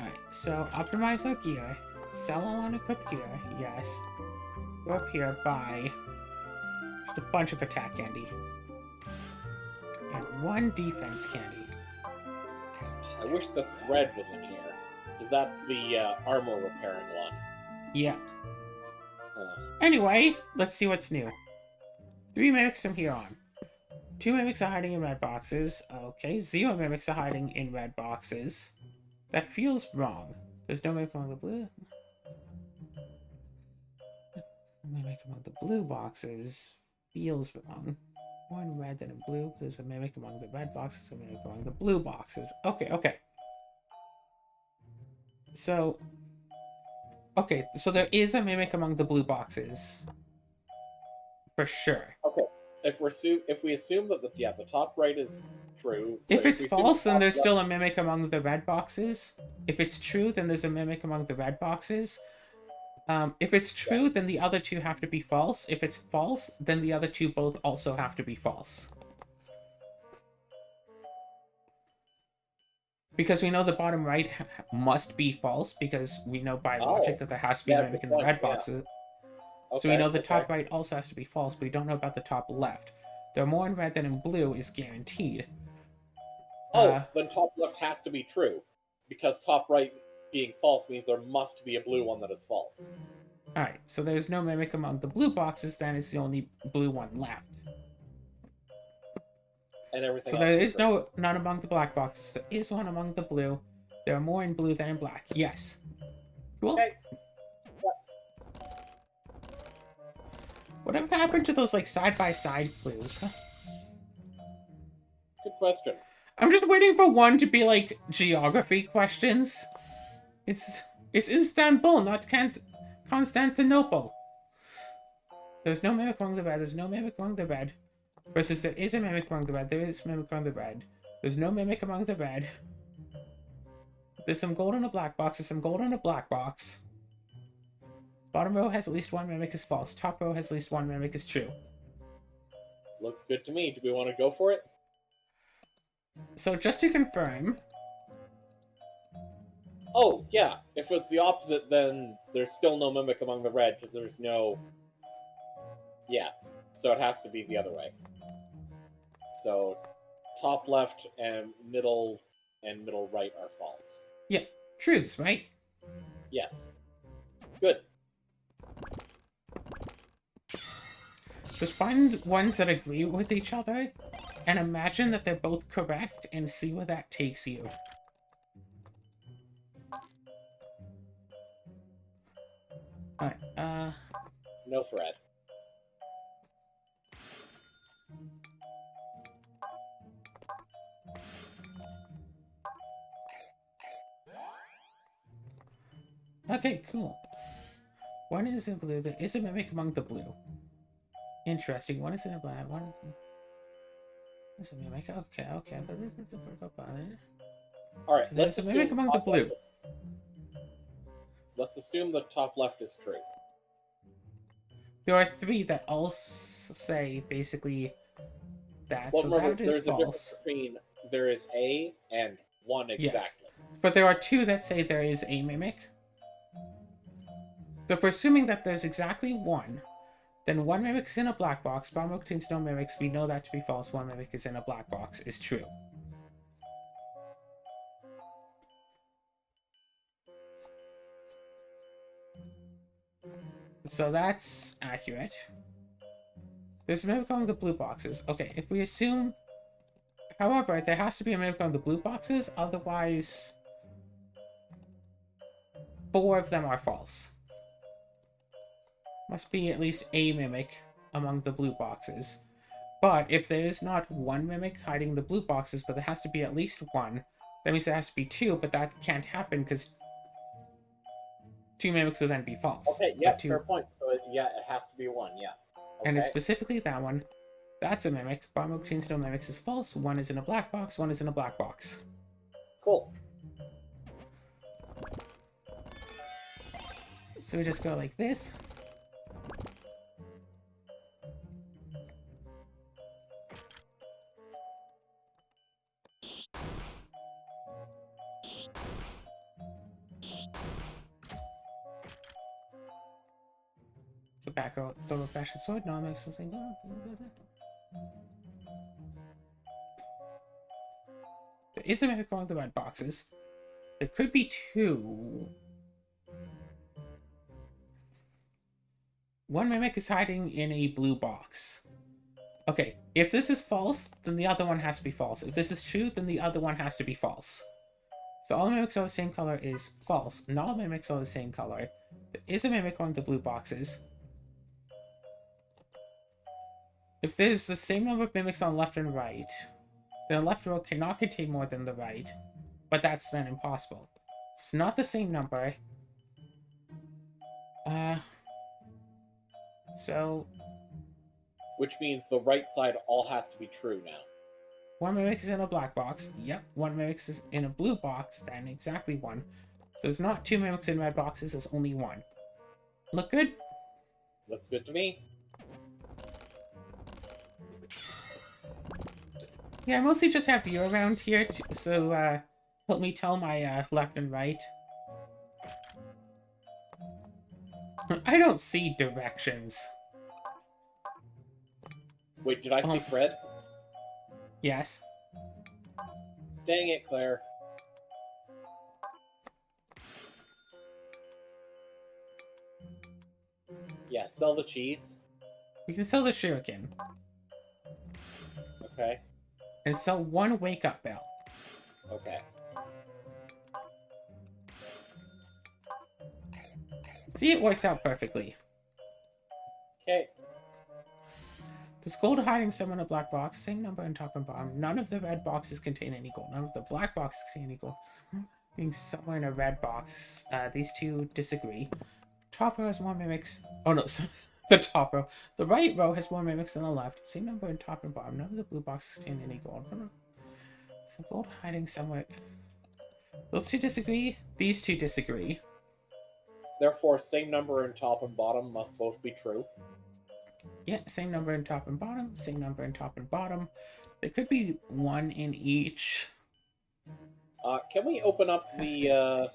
Alright, so optimize our gear. Sell all unequipped gear, yes. Go up here, buy just a bunch of attack candy. And 1 defense candy. I wish the thread was in here, because that's the armor repairing one. Yeah. Uh, Anyway, let's see what's new. 3 mimics from here on. 2 mimics are hiding in red boxes. Okay, 0 mimics are hiding in red boxes. That feels wrong. There's no mimic among the blue. Mimic among the blue boxes feels wrong. 1 red and a blue. There's a mimic among the red boxes. A mimic among the blue boxes. Okay. So there is a mimic among the blue boxes. For sure. okay, if we assume that the top right is true. If so it's we assume false, the then top there's left- still a mimic among the red boxes. If it's true, then there's a mimic among the red boxes. If it's true, then the other 2 have to be false. If it's false, then the other 2 both also have to be false. Because we know the bottom right must be false, because we know by logic that there has to be a yeah, mimic good in the point, red yeah. boxes. So we Okay, know the top okay. right also has to be false, but we don't know about the top left. There are more in red than in blue is guaranteed. Oh, then top left has to be true, because top right being false means there must be a blue one that is false. Alright, so there's no mimic among the blue boxes, then it's the only blue one left. And everything So else there is is true. none among the black boxes. There is one among the blue. There are more in blue than in black. Yes. Cool. Okay. Whatever happened to those like side-by-side clues? Good question. I'm just waiting for one to be like geography questions. It's Istanbul, not Constantinople. There's no mimic among the red. There's no mimic among the red. Versus there is a mimic among the red, there is a mimic among the red. There's no mimic among the red. There's some gold in a black box, there's some gold in a black box. Bottom row has at least one mimic is false. Top row has at least one mimic is true. Looks good to me. Do we want to go for it? So just to confirm... Oh, yeah. If it's the opposite, then there's still no mimic among the red, because there's no... Yeah. So it has to be the other way. So top left and middle right are false. Yeah, truths, right? Yes. Good. Just find ones that agree with each other, and imagine that they're both correct, and see where that takes you. Alright, No thread. okay, cool. One is in blue, there is a mimic among the blue. Interesting, one is in a black, one is a mimic, okay. Alright, So there's a mimic among the blue. Let's assume the top left is true. There are three that all say, basically, that, Well, so remember, that is there's a difference false. between there is a and one exactly. But there are two that say there is a mimic. So if we're assuming that there's exactly one, then one mimic is in a black box, bottom row contains no mimics, we know that to be false, one mimic is in a black box is true. So that's accurate. There's a mimic among the blue boxes. Okay, if we assume... However, there has to be a mimic among the blue boxes, otherwise... 4 of them are false. Must be at least a mimic among the blue boxes. But if there is not one mimic hiding the blue boxes, but there has to be at least one, that means there has to be 2, but that can't happen because 2 mimics will then be false. Okay, yeah, Two... fair point. So, it has to be 1, yeah. Okay. And it's specifically that one. That's a mimic. Bottom row contains no mimics is false. 1 is in a black box, 1 is in a black box. Cool. So we just go like this. Go back out, throw a fashion sword, now it makes the same. There is a mimic among the red boxes. There could be 2. One mimic is hiding in a blue box. Okay, if this is false, then the other one has to be false. If this is true, then the other one has to be false. So all mimics are the same color is false. Not all mimics are the same color. There is a mimic among the blue boxes. If there's the same number of mimics on left and right, then the left row cannot contain more than the right, but that's then impossible. It's not the same number. So... Which means the right side all has to be true now. One mimic is in a black box. Yep, one mimic is in a blue box, then exactly 1. So there's not 2 mimics in red boxes, there's only 1. Look good? Looks good to me. Yeah, I mostly just have you around here, so help me tell my left and right. I don't see directions. Wait, did I see thread? Yes. Dang it, Claire. Yeah, sell the cheese. We can sell the shuriken. Okay. And sell 1 wake-up bell. Okay. See, it works out perfectly. Okay. There's gold hiding somewhere in a black box. Same number on top and bottom. None of the red boxes contain any gold. None of the black boxes contain any gold. Being somewhere in a red box. These two disagree. Top row has more mimics. Oh no, The top row. The right row has more mimics than the left. Same number in top and bottom. None of the blue boxes contain any gold. Some gold hiding somewhere. Those two disagree. These two disagree. Therefore, same number in top and bottom must both be true. Yeah, same number in top and bottom. Same number in top and bottom. There could be one in each. Can we open up the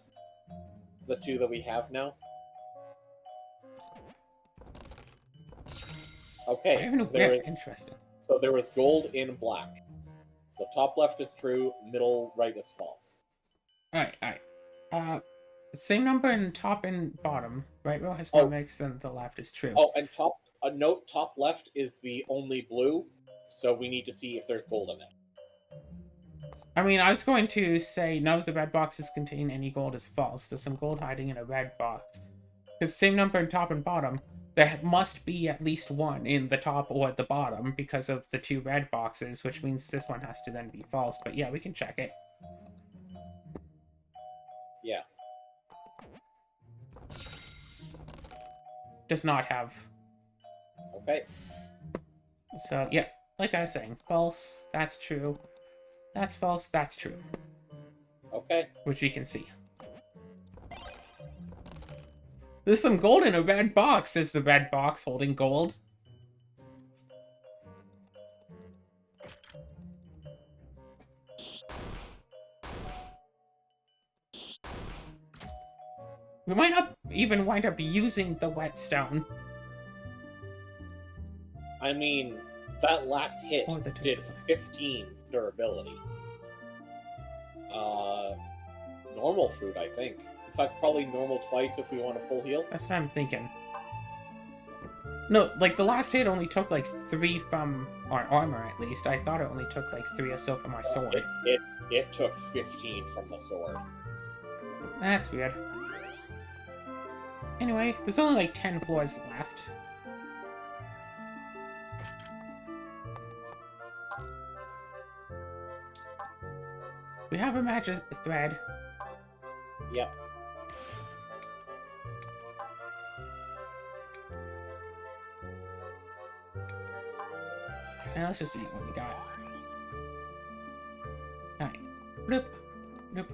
two that we have now? Okay, Interesting. So there was gold in black. So top left is true, middle right is false. Alright. Same number in top and bottom. Right row has more mimics than the left is true. Oh, and top left is the only blue, so we need to see if there's gold in it. I mean, I was going to say none of the red boxes contain any gold is false. There's some gold hiding in a red box. Because same number in top and bottom, there must be at least one in the top or the bottom because of the two red boxes, which means this one has to then be false. But yeah, we can check it. Yeah. Does not have. Okay. So, yeah, like I was saying, false, that's true. That's false, that's true. Okay. Which we can see. There's some gold in a red box, says the red box holding gold. We might not even wind up using the whetstone. I mean, that last hit did 15 durability. Normal food, I think. In fact, probably normal twice if we want a full heal. That's what I'm thinking. No, like the last hit only took like 3 from our armor at least. I thought it only took like 3 or so from our sword. It took 15 from the sword. That's weird. Anyway, there's only like 10 floors left. We have a magic thread. Yep. Now let's just eat what we got. Alright. Bloop. Bloop.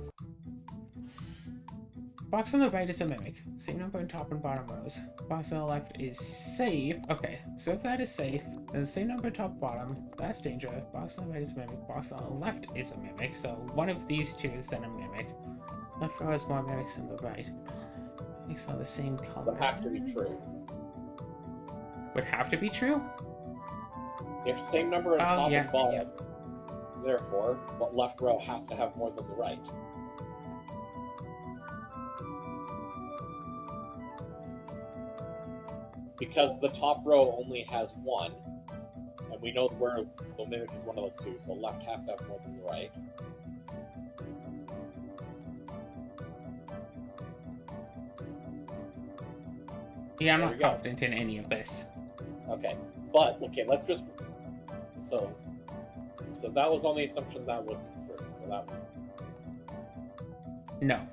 Box on the right is a mimic. Same number in top and bottom rows. Box on the left is safe. Okay, so if that is safe, then the same number top bottom. That's danger. Box on the right is a mimic. Box on the left is a mimic. So one of these two is then a mimic. Left row has more mimics than the right. Mimics are the same color. Would have to be true. Would have to be true? If same number in top and bottom, therefore, but left row has to have more than the right. Because the top row only has 1, and we know where the mimic is one of those two, so left has to have more than the right. Yeah, I'm not confident in any of this. Okay, but okay, let's just so that was on the assumption that was true. So that was no.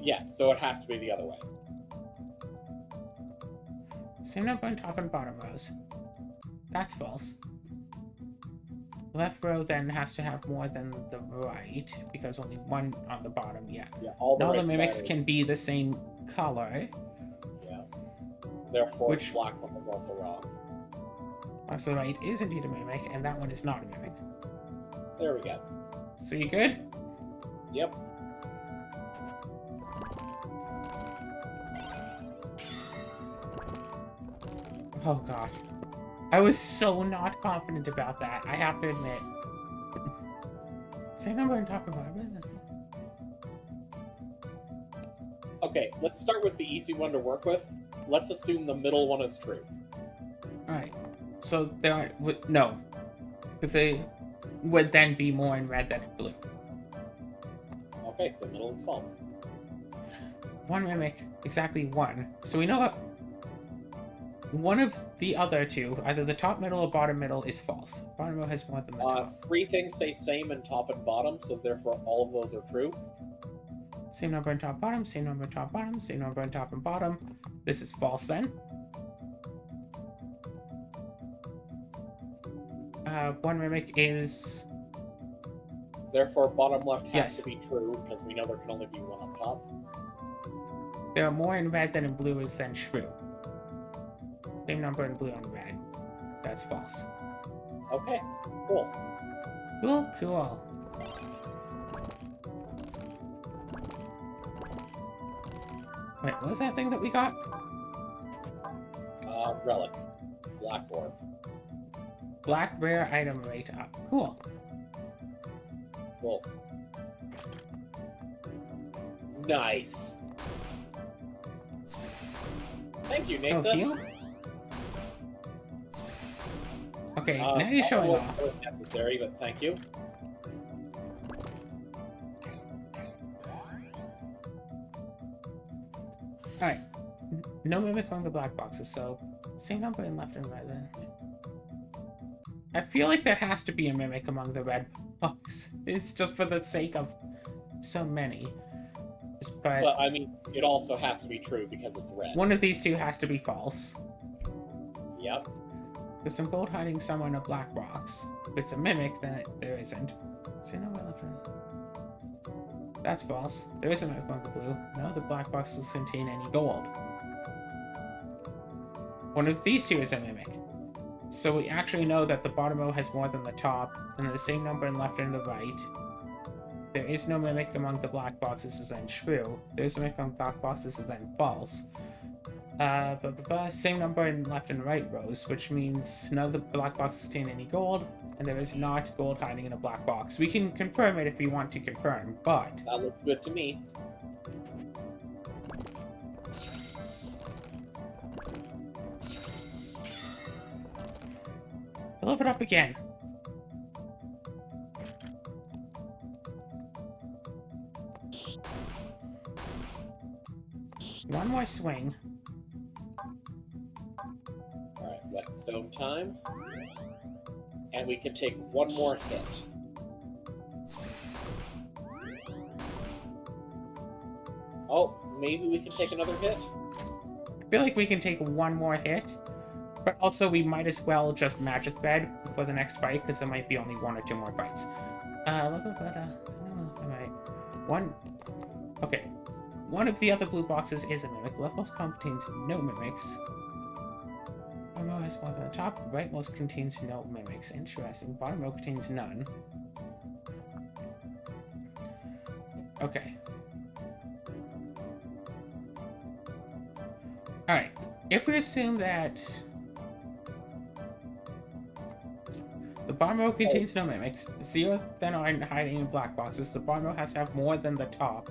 Yeah, so it has to be the other way. Same number on top and bottom rows. That's false. Left row then has to have more than the right because only one on the bottom. Yeah. Yeah. All the mimics can be the same color. Yeah. Therefore, black one was also wrong. Also, right is indeed a mimic, and that one is not a mimic. There we go. So you good? Yep. Oh gosh. I was so not confident about that, I have to admit. Same number on top and bottom. Okay, let's start with the easy one to work with. Let's assume the middle one is true. Alright. So there are... No. Because they would then be more in red than in blue. Okay, so middle is false. One mimic. Exactly one. So we know what... One of the other two, either the top middle or bottom middle, is false. Bottom row has more than the top. 3 things say same in top and bottom, so therefore all of those are true. Same number in top bottom, same number in top bottom, same number in top and bottom. This is false then. one mimic is... Therefore, bottom left has Yes. to be true, because we know there can only be one up top. There are more in red than in blue is then true. Same number in blue and red. That's false. Okay, cool. Cool, cool. Wait, what was that thing that we got? Relic. Black orb. Black rare item rate up. Cool. Cool. Nice. Thank you, Oh, Nasa. heal? Okay, now you're I don't showing know off. if it's necessary, but thank you. Alright. No mimic on the black boxes, so same number in left and right then. I feel like there has to be a mimic among the red box. It's just for the sake of so many. But But, I mean, it also has to be true because it's red. one of these two has to be false. Yep. There's some gold hiding somewhere in a black box. If it's a mimic, then there isn't. So no left and right. That's false. There is a mimic on the blue. No, the black box doesn't contain any gold. One of these two is a mimic. So we actually know that the bottom row has more than the top, and the same number in left and the right. There is no mimic among the black boxes is then true. There's a mimic among black boxes is then false. Same number in left and right rows, which means none of the black boxes contain any gold, and there is not gold hiding in a black box. We can confirm it if we want to confirm, but... That looks good to me. Fill it up again. One more swing. Alright, whetstone time. And we can take one more hit. Oh, maybe we can take another hit? I feel like we can take one more hit, but also we might as well just magic bed for the next fight, because there might be only one or two more fights. Alright. Okay. One of the other blue boxes is a mimic. Leftmost column contains no mimics. Bottom row has more than the top. Rightmost contains no mimics. Interesting. Bottom row contains none. Okay. Alright. If we assume that the bottom row contains no mimics, 0 then are hiding in black boxes, the bottom row has to have more than the top,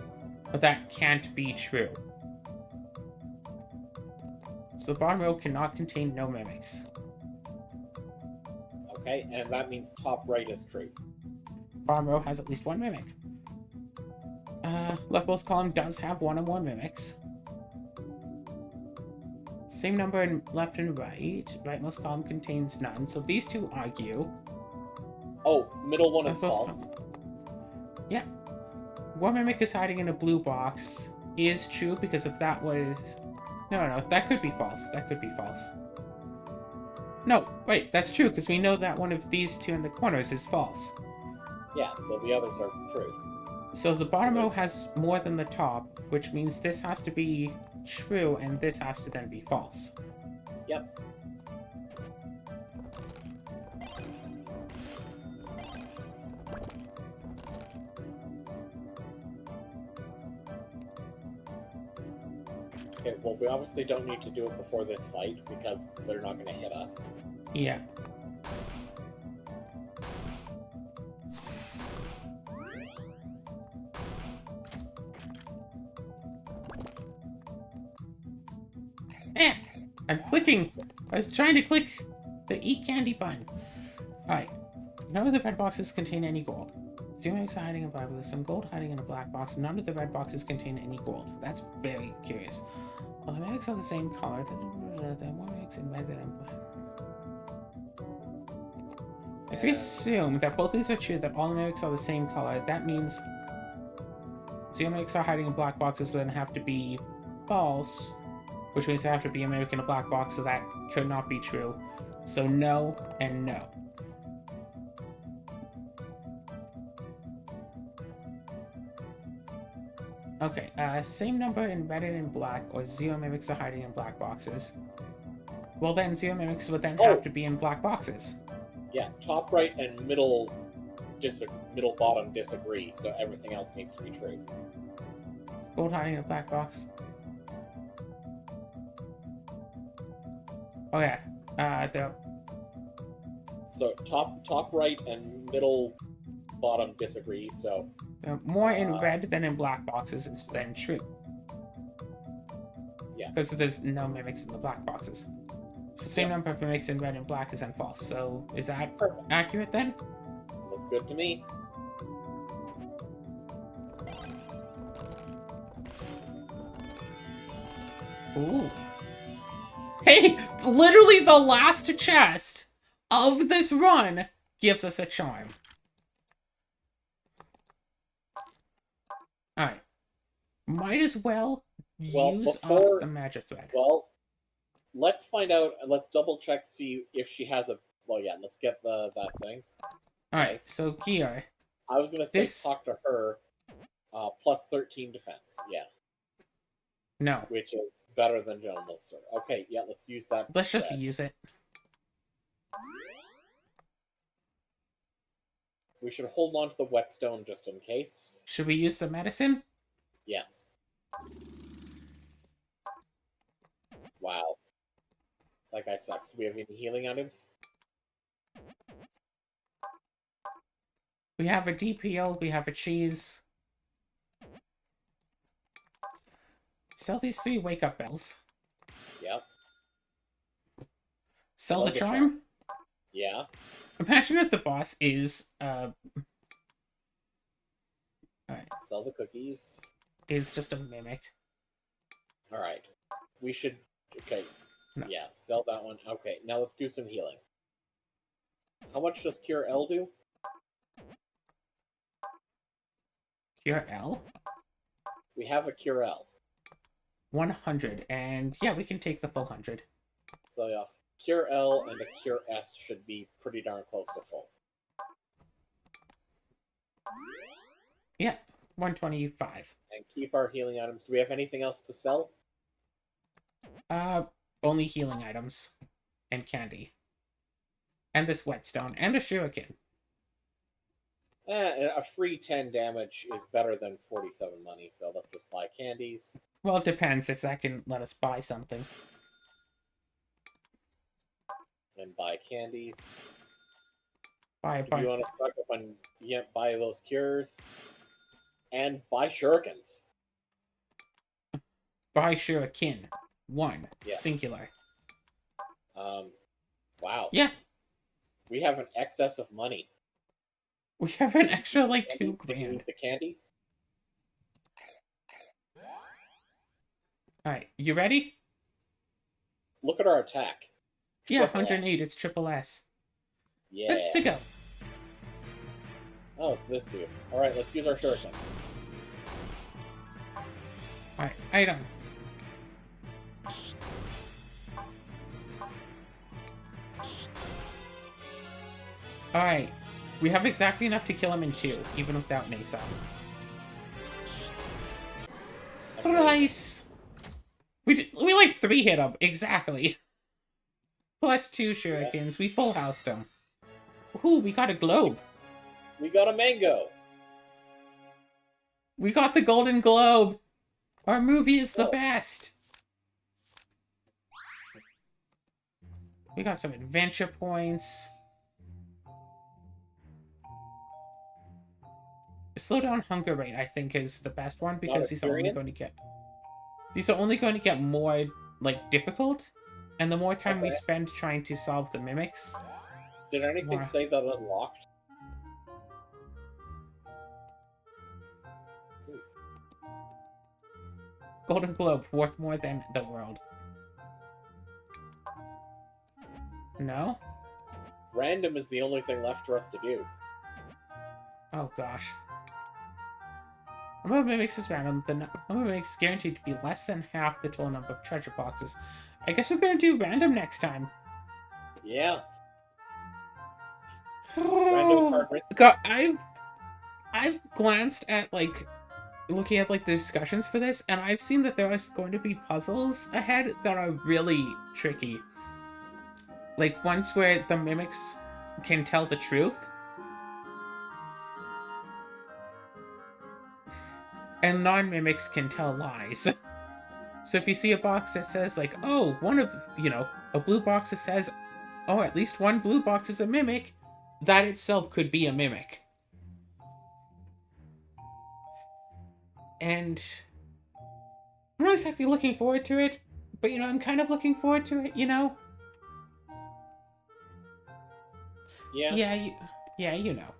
but that can't be true. So the bottom row cannot contain no mimics. Okay, and that means top right is true. Bottom row has at least one mimic. Leftmost column does have one or more mimics. Same number in left and right. Rightmost column contains none. So these two argue. Oh, middle one is Leftmost false. Yeah. One mimic is hiding in a blue box is true, because if that was... No, that could be false. That could be false. No, wait, that's true, because we know that one of these two in the corners is false. Yeah, so the others are true. So the bottom row has more than the top, which means this has to be true, and this has to then be false. Yep. Okay, well, we obviously don't need to do it before this fight, because they're not going to hit us. Yeah. Eh! I'm clicking! I was trying to click the eat candy button. Alright. None of the red boxes contain any gold. Zero mimics are hiding in black. There's some gold hiding in a black box. None of the red boxes contain any gold. That's very curious. Well, the mimics are the same color. There are more mimics in red than in black. If we assume that both these are true, that all the mimics are the same color, that means zero mimics are hiding in black boxes, so then have to be false, which means there have to be a mimic in a black box, so that could not be true. So no and no. Okay, same number in red and in black, or 0 mimics are hiding in black boxes. Well then, 0 mimics would then have to be in black boxes. Yeah, top right and middle bottom disagree, so everything else needs to be true. Gold hiding in a black box. Oh yeah, So top right and middle bottom disagree, so... more in red than in black boxes is then true. Yes. Because there's no mimics in the black boxes. So same number of mimics in red and black is then false. So is that accurate then? Look good to me. Ooh. Hey, literally the last chest of this run gives us a charm. Alright. Might as well use up the magic thread. Well, let's find out. Let's double check, see if she has a... Well, yeah, let's get that thing. Alright, Nice. so Gear. I was going to say talk to her. Plus 13 defense, yeah. No. Which is better than General Sword. Okay, yeah, let's use that. Let's just use it. We should hold on to the whetstone just in case. Should we use the medicine? Yes. Wow. That guy sucks. Do we have any healing items? We have a DPO, we have a cheese. Sell these 3 wake-up bells. Yep. Sell the charm? Yeah. Imagine if the boss is, Alright. Sell the cookies. Is just a mimic. Alright. We should... Okay. No. Yeah, sell that one. Okay, now let's do some healing. How much does Cure L do? Cure L? We have a Cure L. 100, and yeah, we can take the full 100. So yeah, Cure L and a Cure S should be pretty darn close to full. Yeah, 125. And keep our healing items. Do we have anything else to sell? Only healing items. And candy. And this whetstone. And a shuriken. A free 10 damage is better than 47 money, so let's just buy candies. Well, it depends if that can let us buy something. And buy candies. Buy If you want to stock up on, buy those cures. And buy shurikens. Buy shuriken. 1. Yeah. Singular. Wow. Yeah. We have an excess of money. We have an extra, like, Candy? 2 grand. The candy? Alright, you ready? Look at our attack. Yeah, Triple 108. S. It's triple S. Yeah. Let's go. Oh, it's this dude. Alright, let's use our shurikens. Alright, item. Alright. We have exactly enough to kill him in 2, even without an ASAP. Slice! We like 3 hit him, exactly. Plus 2 shurikens, we full housed him. Ooh, we got a globe. We got a mango. We got the golden globe. Our movie is the best. We got some adventure points. Slow down hunger rate, I think, is the best one because these are only going to get more like difficult, and the more time we spend trying to solve the mimics. Did anything say that unlocked? Golden Globe, worth more than the world. No? Random is the only thing left for us to do. Oh gosh. Number of mimics is random. The number of mimics is guaranteed to be less than half the total number of treasure boxes. I guess we're gonna do random next time. Yeah. Random card risk. God, I've glanced at like looking at like the discussions for this, and I've seen that there are going to be puzzles ahead that are really tricky. Like ones where the mimics can tell the truth. And non-mimics can tell lies. So if you see a box that says like, oh, a blue box that says, oh, at least one blue box is a mimic, that itself could be a mimic. And I'm not exactly looking forward to it, but I'm kind of looking forward to it, Yeah. Yeah, you know.